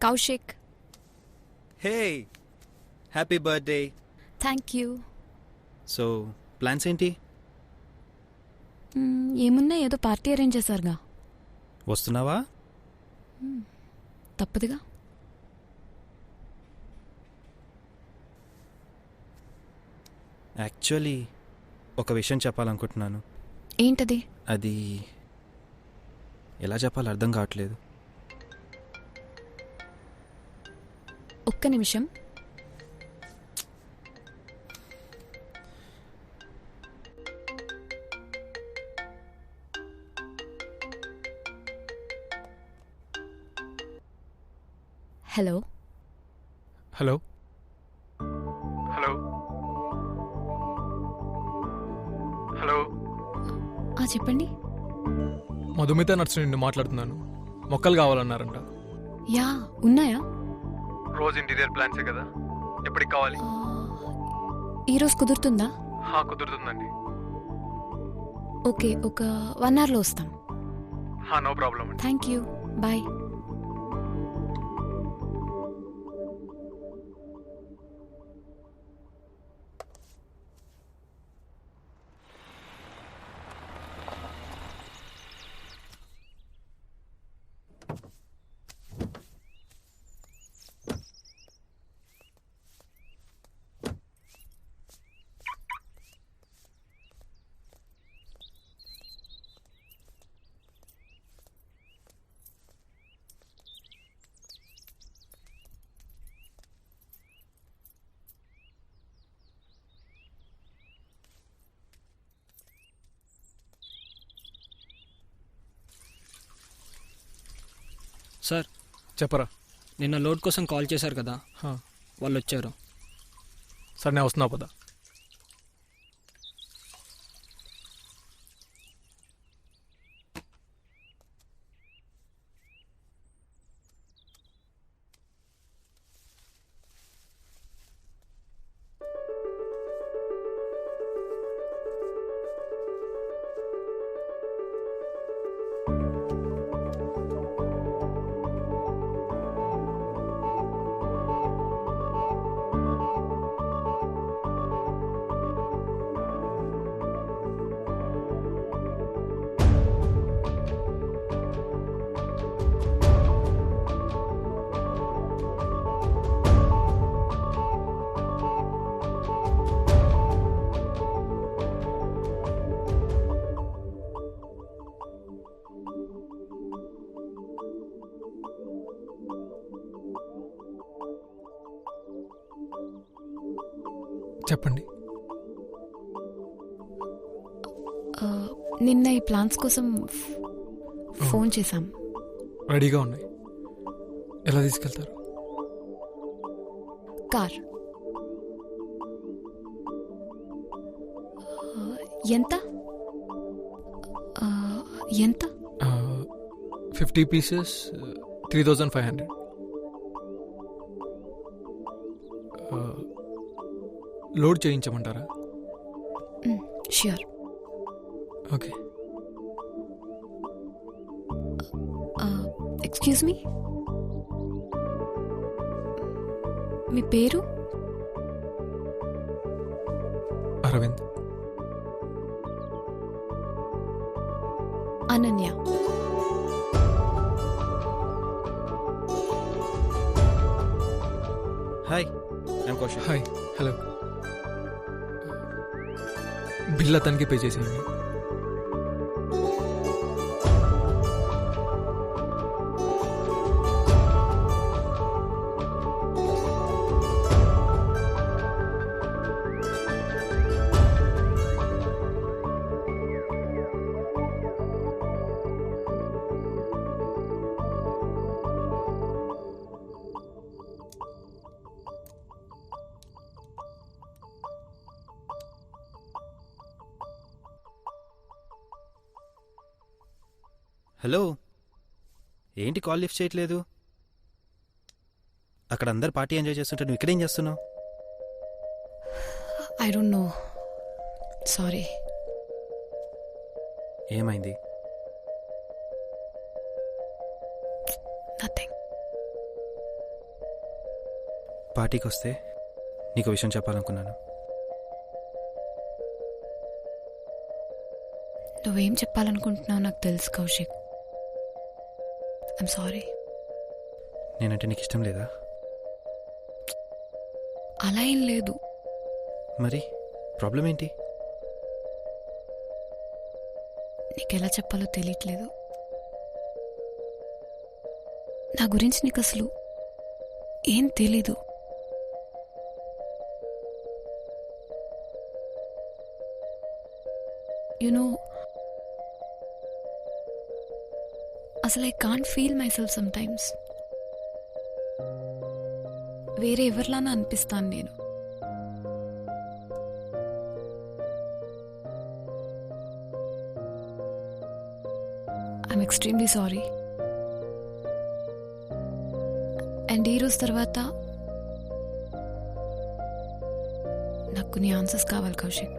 S2: Kaushik,
S16: hey, happy birthday.
S2: Thank you.
S16: So plans ఏంటి?
S2: ఏమున్నా, ఏదో పార్టీ అరేంజ్ చేశారుగా.
S16: వస్తున్నావా?
S2: తప్పదుగా.
S16: యాక్చువల్లీ ఒక విషయం చెప్పాలనుకుంటున్నాను.
S2: ఏంటది?
S16: అది ఎలా చెప్పాలో అర్థం కావట్లేదు.
S2: ఒక్క నిమిషం. Hello
S1: hello hello hello.
S2: చెప్పండి.
S1: మధుమిత నర్సు నుండి మాట్లాడుతున్నాను. మొక్కలు కావాలన్నారంట.
S2: యా, ఉన్నాయా?
S1: రోజు ఇంటీరియర్ ప్లాన్సే కదా, ఎప్పటికి కావాలి?
S2: ఈరోజు కుదురుతుందా?
S1: కుదురుతుందండి.
S2: ఓకే, ఒక 1 అవర్లో వస్తాం.
S1: No problem.
S2: Thank you, bye.
S15: Sir,
S1: చెప్పరా.
S15: నిన్న లోడ్ కోసం కాల్ చేశారు కదా, వాళ్ళు వచ్చారు.
S1: సరే, నేను వస్తున్నా పదా. చెప్పండి.
S2: నిన్న ఈ ప్లాన్స్ కోసం ఫోన్ చేశాం.
S1: రెడీగా ఉన్నాయి. ఎలా తీసుకెళ్తారు?
S2: కార్. ఎంత ఎంత?
S1: 50 పీసెస్ 3500. లోడ్ చేయించమంటారా?
S2: ష్యూర్.
S1: ఓకే.
S2: ఎక్స్క్యూజ్ మీ, మీ పేరు?
S1: Arvind.
S2: Ananya.
S16: Hi, I'm Kaushik.
S1: Hi. Hello. Bill అతనికి పే చేసేయండి.
S16: హలో, ఏంటి కాల్ లిఫ్ట్ చేయట్లేదు? అక్కడ అందరు పార్టీ ఎంజాయ్ చేస్తుంటే నువ్వు ఇక్కడేం చేస్తున్నావు?
S2: I don't know, sorry.
S16: ఏమైంది?
S2: నథింగ్.
S16: పార్టీకి వస్తే నీకు విషయం చెప్పాలనుకున్నాను.
S2: నువ్వేం చెప్పాలనుకుంటున్నావు నాకు తెలుసు కౌశిక్. I'm sorry.
S16: నేనంటే నీకు ఇష్టం లేదా?
S2: అలా ఏం లేదు.
S16: మరి ప్రాబ్లం ఏంటి?
S2: నీకెలా చెప్పాలో తెలియట్లేదు. నా గురించి నీకు అసలు ఏం తెలీదు. యునో, అసలు I can't feel my self some times. వేరే ఎవరిలానా అనిపిస్తాను నేను. I'm extremely sorry. అండ్ ఈ రోజు తర్వాత నాకు నీ ఆన్సర్స్ కావాలి కౌశిక్.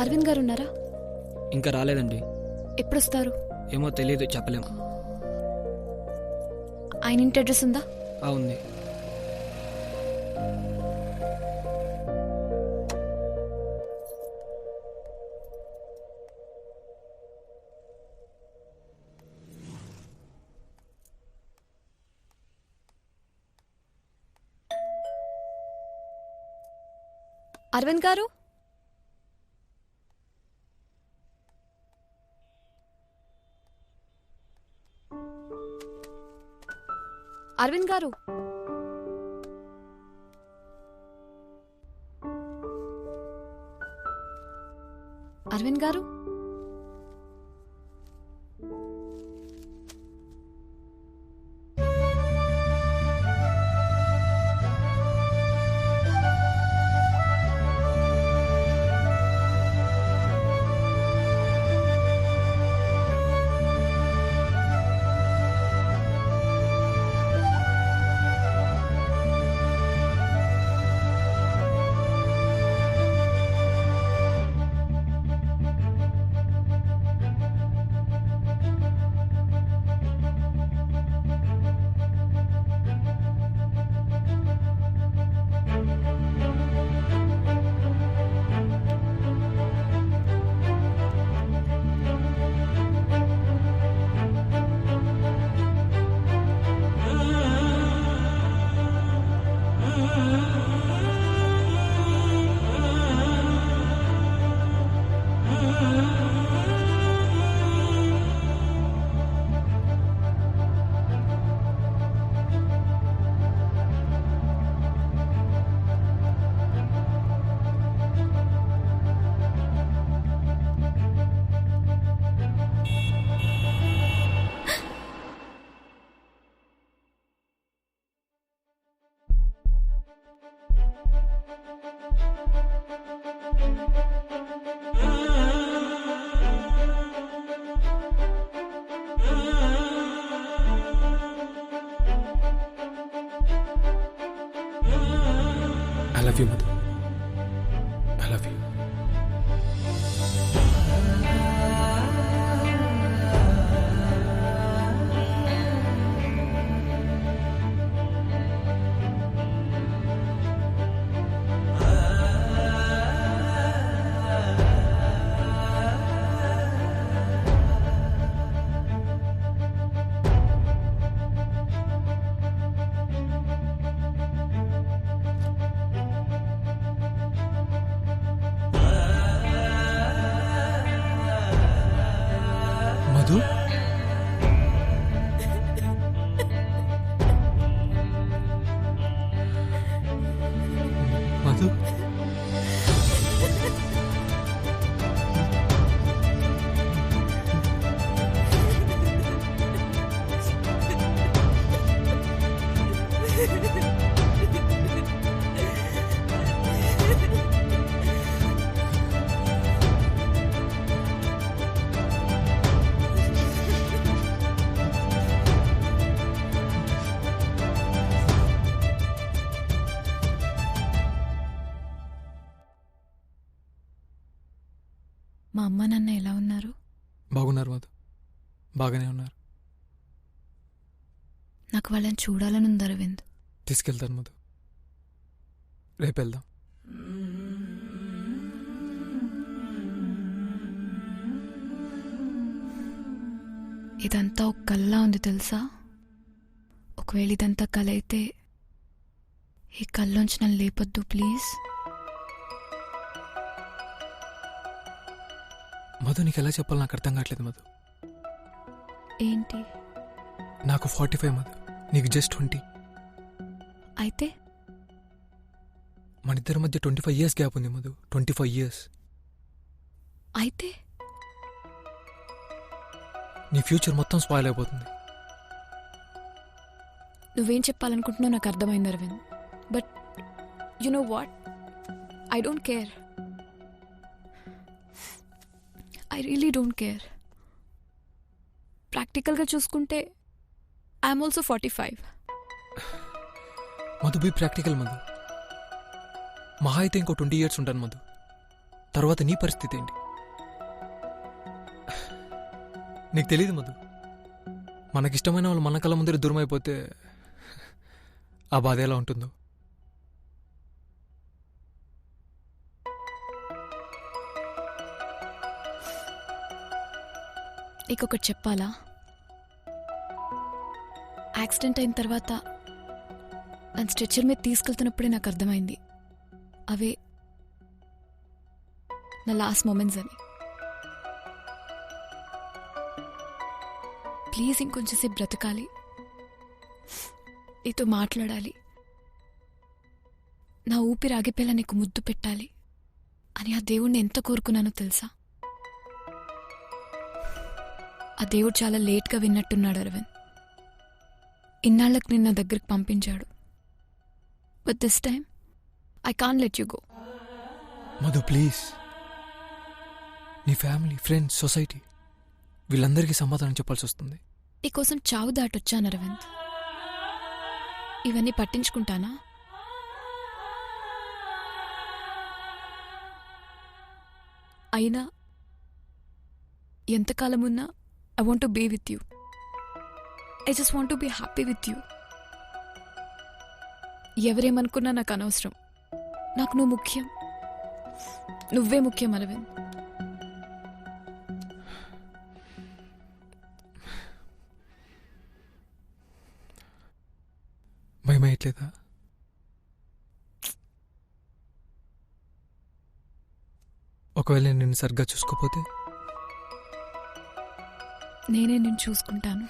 S2: అరవింద్ గారు ఉన్నారా?
S15: ఇంకా రాలేదండి.
S2: ఎప్పుడొస్తారు?
S15: ఏమో తెలియదు, చెప్పలేము.
S2: ఆయన ఇంటి అడ్రస్ ఉందా?
S15: ఉంది.
S2: అరవింద్ గారు, అరవింద్ గారు, అరవింద్ గారు,
S4: you Madhu, I love you. Madhu, Madhu,
S2: మా అమ్మ నాన్న ఎలా ఉన్నారు?
S4: బాగున్నారు మధు, బాగానే ఉన్నారు.
S2: నాకు వాళ్ళని చూడాలని ఉంది అరవింద్.
S4: తీసుకెళ్తాను మధు, రేపు వెళ్దాం.
S2: ఇదంతా ఒక కల్లా ఉంది తెలుసా? ఒకవేళ ఇదంతా కల అయితే ఈ కల్లోంచి నన్ను లేపొద్దు ప్లీజ్.
S4: మధు, నీకు ఎలా చెప్పాలో నాకు అర్థం కావట్లేదు మధు.
S2: ఏంటి?
S4: నాకు 45 మధు, నీకు జస్ట్ 20.
S2: అయితే
S4: మన ఇద్దరి మధ్య 25 years గ్యాప్ ఉంది మధు, 25 years.
S2: అయితే
S4: నీ ఫ్యూచర్ మొత్తం స్పాయిల్ అయిపోతుంది.
S2: నువ్వేం చెప్పాలనుకుంటున్నావు నాకు అర్థమైంది Aravind. But you know what, I don't care. I really don't care. ప్రాక్టికల్గా చూసుకుంటే I'm also 45.
S4: Madhu, be practical Madhu. మహా అయితే ఇంకో 20 years ఉంటాను మధు. తర్వాత నీ పరిస్థితి ఏంటి? నీకు తెలియదు మధు, మనకిష్టమైన వాళ్ళు మన కళ్ళ ముందర దూరం అయిపోతే ఆ బాధ ఎలా ఉంటుందో.
S2: నీకొకటి చెప్పాలా? యాక్సిడెంట్ అయిన తర్వాత నన్ను స్ట్రెచ్చర్ మీద తీసుకెళ్తున్నప్పుడే నాకు అర్థమైంది అవే నా లాస్ట్ మూమెంట్స్ అని. ప్లీజ్ ఇంకొంచెంసేపు బ్రతకాలి, నీతో మాట్లాడాలి, నా ఊపిరి ఆగిపోయేలా నీకు ముద్దు పెట్టాలి అని ఆ దేవుణ్ణి ఎంత కోరుకున్నానో తెలుసా? ఆ దేవుడు చాలా లేట్గా విన్నట్టున్నాడు అరవింద్. ఇన్నాళ్లకు నిన్న దగ్గరికి పంపించాడు. But this time I can't let you go.
S4: Madhu please, నీ ఫ్యామిలీ, ఫ్రెండ్స్, సొసైటీ వీళ్ళందరికీ సమాధానం చెప్పాల్సి వస్తుంది.
S2: నీకోసం చావు దాటొచ్చాను అరవింద్, ఇవన్నీ పట్టించుకుంటానా? అయినా ఎంతకాలమున్నా I want to be with you. I just want to be happy with you. ఎవరేమనుకున్నా నాకు అనవసరం. నాకు నువ్వు ముఖ్యం, నువ్వే ముఖ్యం అరవింద్.
S4: భయమయ్యట్లేదా? ఒకవేళ నేను నిన్ను సరిగ్గా చూసుకోపోతే?
S2: నేనే నిన్ను చూసుకుంటాను.